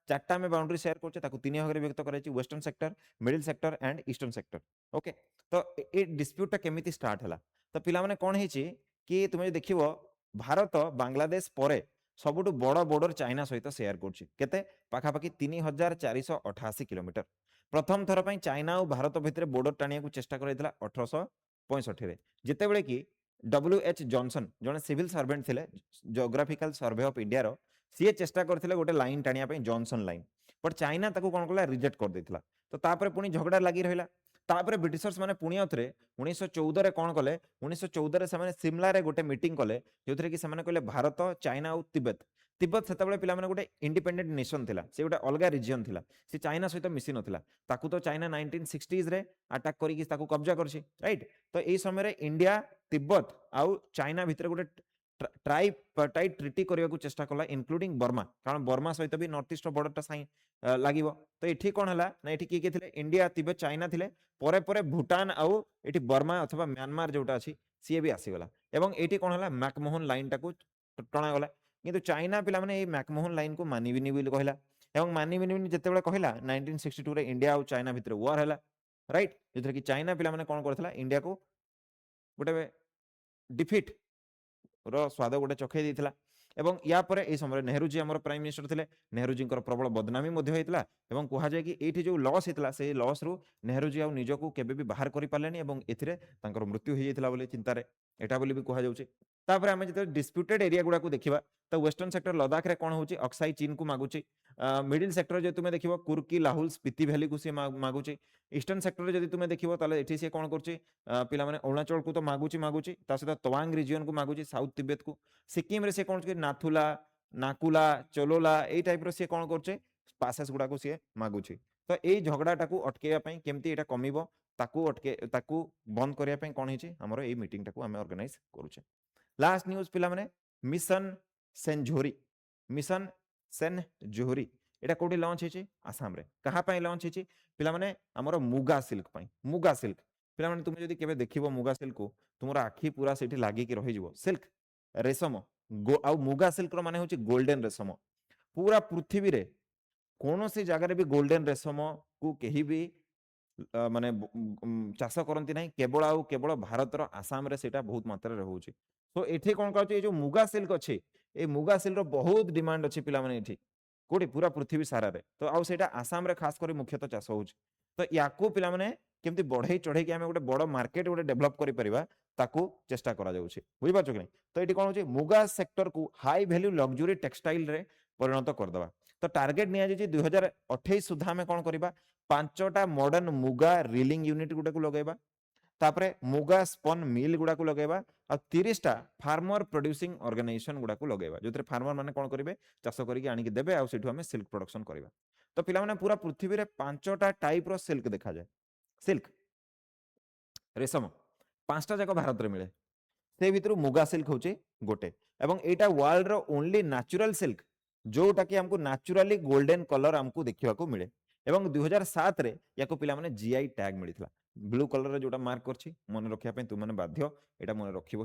4टा आम बाउंड्री शेयर करछे 3 भाग में व्यक्त कराई western sector middle sector and eastern sector. Okay तो ये डिस्प्यूटा केमी स्टार्ट है तो पिला माने कौन है कि तुम्हें देखियो भारत बांग्लादेश परे सबुठु बड़ बॉर्डर चाइना सहित शेयर करछि केते पाखापाखि 3488 किलोमीटर। प्रथम थर पर चाइना और भारत भितर बॉर्डर टाणिया को चेष्टा कराइला 1865 रे जेतेबेले कि WH जॉनसन जने सिविल सर्वेंट थिले जियोग्राफिकल सर्वे ऑफ इंडिया रो सी चेष्टा करथिले गोटे लाइन टाणिया पे जॉनसन लाइन बट चाइना ताको कोन कला रिजेक्ट कर देथिला। तो तापर पुनी झगड़ा लगी रहिला। तापर ब्रिटिशर्स माने पुणी आउथरे 1914 रे कोन कले 1914 रे से सिमला रे गोटे मीटिंग कले जोथरे कि से कहले भारत चाइना और तिब्बत तिब्बत सेतबेले पिला माने गोटे इंडिपेंडेंट नेशन थिला, से गोटे अलगा रीजन थिला, से चाइना सहित मिसी नथिला। ताकू तो चाइना 1960s रे अटैक करिकि ताकू कब्जा करछि, राइट। तो एई समय रे इंडिया तिब्बत आउ चाइना भितर गोटे ट्राइपार्टाइट ट्रिटी करने को चेष्टा कला इंक्लूडिंग बर्मा, कारण बर्मा सहित भी नॉर्थ ईस्ट बॉर्डरटा साइन लागिवो। तो एठी कोन हला ना एठी किए थिले इंडिया तिब्बत चाइना थिले परे परे भूटान आउ एठी बर्मा अथवा म्यांमार जोटा अछि सी भी आसीगला एवं एठी कोन हला मैकमोहन लाइन टाको टणा गला। किंतु चाइना पिला माने ए मैकमोहन लाइन को मानिबिनी बोली कहला ଏବଂ ମାନିବିନି ଯେତେବେଳେ କହିଲା 1962 ରେ इंडिया और चाइना भितर वार हैला राइट जो कि चाइना पिला माने कोन करथला इंडिया को गोटे डिफिट रो स्वाद गोटे चखई देइथिला ଏବଂ ୟା ପରେ ଏହି ସମୟରେ ନେହେରୁ जी ଆମର ପ୍ରାଇମ ମିନିଷ୍ଟର ଥିଲେ ନେହେରୁ जीଙ୍କର ପ୍ରବଳ ବଦନାମୀ ମଧ୍ୟ ହେଇଥିଲା ଏବଂ କୁହାଯାଏ କି ଏଇଠି ଯୋଉ ଲସ୍ ହେଇଥିଲା ସେଇ ଲସ୍ ରୁ ନେହେରୁ जी ଆଉ ନିଜକୁ କେବେ ବି ବାହାର କରିପାରିଲେନି ଏବଂ ଏଥିରେ ତାଙ୍କର ମୃତ୍ୟୁ ହେଇଯାଇଥିଲା ବୋଲି ଚିନ୍ତାରେ ଏଟା ବୋଲି ବି କୁହାଯାଉଛି ତାପରେ ଆମେ ଯେତେବେଳେ ଡିସ୍ପ୍ୟୁଟେଡ୍ ଏରିଆ ଗୁଡାକୁ ଦେଖିବା ତ ୱେଷ୍ଟର୍ଣ୍ଣ ସେକ୍ଟର ଲଦାଖରେ କ'ଣ ହେଉଛି ଅକ୍ସାଇ ଚୀନକୁ ମାଗୁଛି ମିଡିଲ ସେକ୍ଟର ଯଦି ତୁମେ ଦେଖିବ କୁର୍କି ଲାହୁଲ ସ୍ପିତି ଭ୍ୟାଲିକୁ ସେ ମାଗୁଛି ଇଷ୍ଟର୍ଣ୍ଣ ସେକ୍ଟରରେ ଯଦି ତୁମେ ଦେଖିବ ତାହେଲେ ଏଠି ସେ କ'ଣ କରୁଛି ପିଲାମାନେ ଅରୁଣାଚଳକୁ ତ ମାଗୁଛି ତା ସହିତ ତୱାଙ୍ଗ ରିଜିଅନକୁ ମାଗୁଛି ସାଉଥ ତିବେତକୁ ସିକିମରେ ସେ କ'ଣ ନାଥୁଲା ନାକୁଲା ଚଲୋଲା ଏଇ ଟାଇପର ସେ କ'ଣ କରୁଛେ ପାସେସ୍ ଗୁଡାକୁ ସିଏ ମାଗୁଛି ତ ଏଇ ଝଗଡାଟାକୁ ଅଟକେଇବା ପାଇଁ କେମିତି ଏଇଟା କମିବ ତାକୁ ବନ୍ଦ କରିବା ପାଇଁ କ'ଣ ହେଇଛି ଆମର ଏଇ ମିଟିଂଟାକୁ ଆମେ ଅର୍ଗାନାଇଜ କରୁଛେ ଲାଷ୍ଟ ନ୍ୟୁଜ ପିଲାମାନେ ମିଶନ ସେନଝୋରି ମିଶନ ସେନଝୋରି এটা কোটি লঞ্চ হয়েছে আসামরে কাহা পাই লঞ্চ হয়েছে পিলামানে আমার মুগা সিল্ক পাই মুগা সিল্ক পিলামানে তুমি যদি কেবে দেখিব মুগা সিল্ক তোমার আখি পুরা সেটি লাগিকি রহিଯିବ সিল্ক রেশম ଆଉ ମୁଗା ସିଲ୍କର ମାନେ ହେଉଛି ଗୋଲ୍ଡେନ ରେଶମ ପୁରା ପୃଥିବୀରେ କୌଣସି ଜାଗାରେ ବି ଗୋଲ୍ଡେନ ରେଶମକୁ କେହି ବି ମାନେ ଚାଷ କରନ୍ତି ନାହିଁ କେବଳ ଆଉ କେବଳ ଭାରତର ଆସାମରେ ସେଇଟା ବହୁତ ମାତ୍ରାରେ ରହୁଛି ତ ଏଠି କ'ଣ କହୁଛି ଏ ଯୋଉ ମୁଗା ସିଲ୍କ ଅଛି ଏ ମୁଗା ସିଲ୍କର ବହୁତ ଡିମାଣ୍ଡ ଅଛି ପିଲାମାନେ ଏଠି କୋଉଠି ପୁରା ପୃଥିବୀ ସାରାରେ ତ ଆଉ ସେଇଟା ଆସାମରେ ଖାସ କରି ମୁଖ୍ୟତଃ ଚାଷ ହେଉଛି ତ ୟାକୁ ପିଲାମାନେ କେମିତି ବଢେଇ ଚଢେଇକି ଆମେ ଗୋଟେ ବଡ ମାର୍କେଟ ଗୋଟେ ଡେଭଲପ କରିପାରିବା ତାକୁ ଚେଷ୍ଟା କରାଯାଉଛି ବୁଝିପାରୁଛ କି ନାହିଁ ତ ଏଠି କ'ଣ ହେଉଛି ମୁଗା ସେକ୍ଟରକୁ ହାଇ ଭ୍ୟାଲ୍ୟୁ ଲକ୍ଜୁରୀ ଟେକ୍ସଟାଇଲରେ ପରିଣତ କରିଦେବା ତ ଟାର୍ଗେଟ ନିଆଯାଇଛି 2028 ସୁଦ୍ଧା ଆମେ କ'ଣ କରିବା 5ଟା ମଡର୍ଣ୍ଣ ମୁଗା ରିଲିଂ ୟୁନିଟ୍ ଗୁଡାକୁ ଲଗାଇବା ତାପରେ ମୁଗା ସ୍ପନ୍ ମିଲ୍ ଗୁଡାକୁ ଲଗାଇବା ଆଉ 30ଟା ଫାର୍ମର ପ୍ରଡ୍ୟୁସିଂ ଅର୍ଗାନାଇଜେସନ ଗୁଡାକୁ ଲଗାଇବା ଯୋଉଥିରେ ଫାର୍ମର ମାନେ କ'ଣ କରିବେ ଚାଷ କରିକି ଆଣିକି ଦେବେ ଆଉ ସେଠୁ ଆମେ ସିଲ୍କ ପ୍ରଡକ୍ସନ କରିବା ତ ପିଲାମାନେ ପୁରା ପୃଥିବୀରେ 5ଟା ଟାଇପର ସିଲ୍କ ଦେଖାଯାଏ ସିଲ୍କ ରେଶମ 5ଟା ଯାକ ଭାରତରେ ମିଳେ ସେ ଭିତରୁ ମୁଗା ସିଲ୍କ ହେଉଛି ଗୋଟେ ଏବଂ ଏଇଟା ୱାର୍ଲଡର ଓନ୍ଲି ନ୍ୟାଚୁରାଲ ସିଲ୍କ ଯୋଉଟା କି ଆମକୁ ନ୍ୟାଚୁରାଲି ଗୋଲ୍ଡେନ କଲର ଆମକୁ ଦେଖିବାକୁ ମିଳେ ଏବଂ 2007ରେ ୟାକୁ ପିଲାମାନେ ଜିଆଇ ଟ୍ୟାଗ ମିଳିଥିଲା ବ୍ଲୁ କଲରରେ ଯୋଉଟା ମାର୍କ କରିଛି ମନେ ରଖିବା ପାଇଁ ତୁମମାନେ ବାଧ୍ୟ ଏଇଟା ମନେ ରଖିବ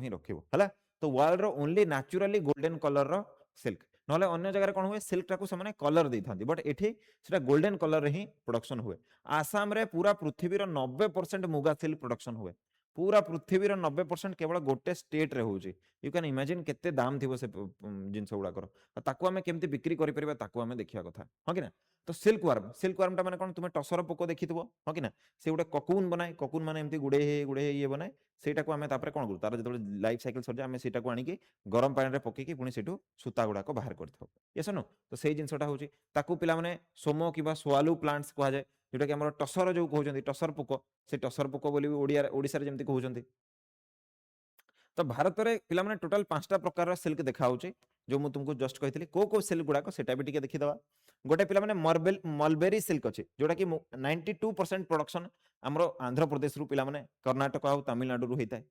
ହେଲା ତ ୱାର୍ଲଡର ଓନ୍ଲି ନ୍ୟାଚୁରାଲି ଗୋଲ୍ଡେନ କଲରର ସିଲ୍କ ନହେଲେ ଅନ୍ୟ ଜାଗାରେ କ'ଣ ହୁଏ ସିଲ୍କଟାକୁ ସେମାନେ କଲର ଦେଇଥାନ୍ତି ବଟ୍ ଏଠି ସେଟା ଗୋଲ୍ଡେନ କଲରରେ ହିଁ ପ୍ରଡକ୍ସନ ହୁଏ ଆସାମରେ ପୁରା ପୃଥିବୀର 90% ମୁଗା ସିଲ୍କ ପ୍ରଡକ୍ସନ ହୁଏ पूरा पृथ्वी 90% केवल गोटे स्टेट रे होउची यू कैन इमेजिन केते दाम थिबो से जिंस गुड़ाकर ताकू आमे केमती बिक्री करि परिबा ताकू आमे देखिया कथा हां कि ना तो सिल्क वर्म टा माने कोन तुमे टसर पोको देखिथिबो हां कि ना से गोटे ककून बनाए ककून माने एमती गुडे ये बनाए सेटा को आमे तापरे कोन करू तार जतले लाइफ साइकिल सर आमे सेटा को आनी की गरम पानी रे पके की पुनी सेटू सूता गुडा को बाहर करथौ यस नो तो सेही जिंसटा होउची ताकू पिला माने सोमो किबा स्वालू प्लांट्स को जाय जोटा कि हमर टसर जो कहउचंदी टसर पोको से टसर पोको बोली ओडिया रे जेमती कहउचंदी तो भारत में पिला माने टोटल 5टा प्रकार सिल्क देखा जो मुझे तुमको जस्ट कही को सिल्क गुड़ाक सेटा भी देखीदवा गोटे पिला माने मलबेरी सिल्क अच्छे जोटा कि 92% प्रोडक्शन आमर आंध्र प्रदेश रु पिला माने कर्नाटक और तमिलनाडु रु होता है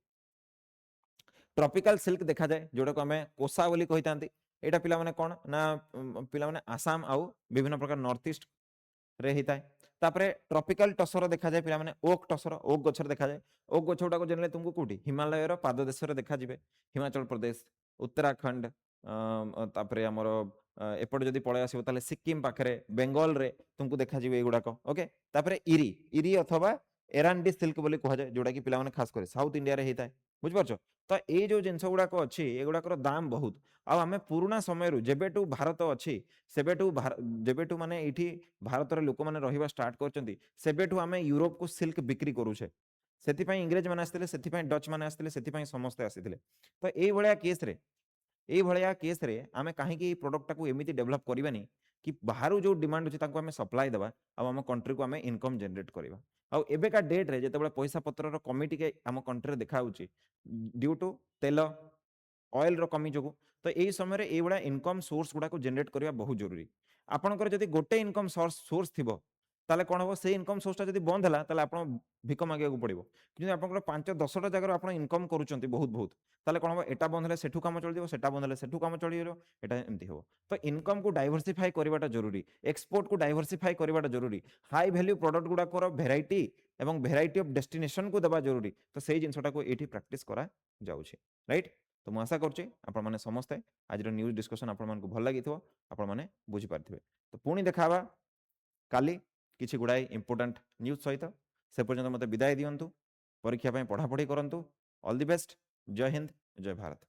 ट्रॉपिकल सिल्क देखा जाए जोटा को आम कोसा बोली कही था यहाँ पिला माने कौन ना पिला माने आसाम आउ विभिन्न प्रकार नॉर्थ ईस्ट रे होता है तापरे ट्रॉपिकल टसर देखा जाए पिला माने ओक टसर ओक गछर देखा जाए ओक गछ गुड़ाक जनरली तुमको कोठी हिमालय रो पाददेश रे देखा जिवे हिमाचल प्रदेश उत्तराखंड तापरे हमर एपट जदि पळे आसीबो ताले सिक्किम पाखरे बेंगल रे तुमको देखा जिवे एगुड़ाक ओके तापरे इरी अथवा एरांडी सिल्क बोली कहा जाए जोटा कि पिला माने खास करे साउथ इंडिया रे होता है बुझ पारछो तो ये जो जिनस गुड़ाक अच्छी एगुड़ाकर दाम बहुत आम पुराना समय जेबेटू भारत अच्छी जेबेटू माने एठी भारत रे लोक माने रहिबा स्टार्ट करचंती सेबेटू आमे यूरोप को सिल्क बिक्री करूछे सेथिपाई इंग्रेज माने आस्थिले सेथिपाई डच माने आस्थिले सेथिपाई समस्त आसीथिले तो एई भलिया केस रे आमे काहे कि प्रोडक्ट टाको एमिति डेवलप करबानी कि बाहर जो डिमांड अछि ताको आमे सप्लाई देबा आ आम कंट्री को आमे इनकम जनरेट करबा आ एबेका डेट रे जेतेबेले पैसा पत्र रो कमिटी के आम कंट्री रे देखा होची ड्यू टू तेल ऑयल रो कमी जोगु तो यही समय रे एवडा इनकम सोर्स गुडा को जनरेट करबा बहुत जरूरी आपनकर जदि गोटे इनकम सोर्स थिबो ताले कोन हो से इनकम सोर्स ता जदि बंद हला ताले आपन भिक मागिया को पड़िबो किंतु आपनकर 5-10टा जगह आपन इनकम करूचंती बहुत ताले कोन हो एटा बंद हले सेठू काम चली दिबो सेटा बंद हले सेठू काम चली दिबो एटा एमती हो तो इनकम को डाइवर्सिफाई करबाटा जरूरी एक्सपोर्ट को डाइवर्सिफाई करबाटा जरूरी हाई वैल्यू प्रोडक्ट गुडा को वेराइटी एवं वेराइटी ऑफ डेस्टिनेशन को देबा जरूरी तो सेही जिंसटा को एठी प्रैक्टिस करा जाउछे राइट तो मुझे आशा करुच्चे आपण मैंने समस्ते आज न्यूज डिस्कशन आपण भल लगी आपण मैंने बुझी पार्थिबे तो पुणी देखा काली किछि गुड़ाई इंपोर्टेंट न्यूज सहित से पर्यंत मते विदाय दियंतु परीक्षा पढ़ापढ़ी करंतु ऑल द बेस्ट जय हिंद जय भारत।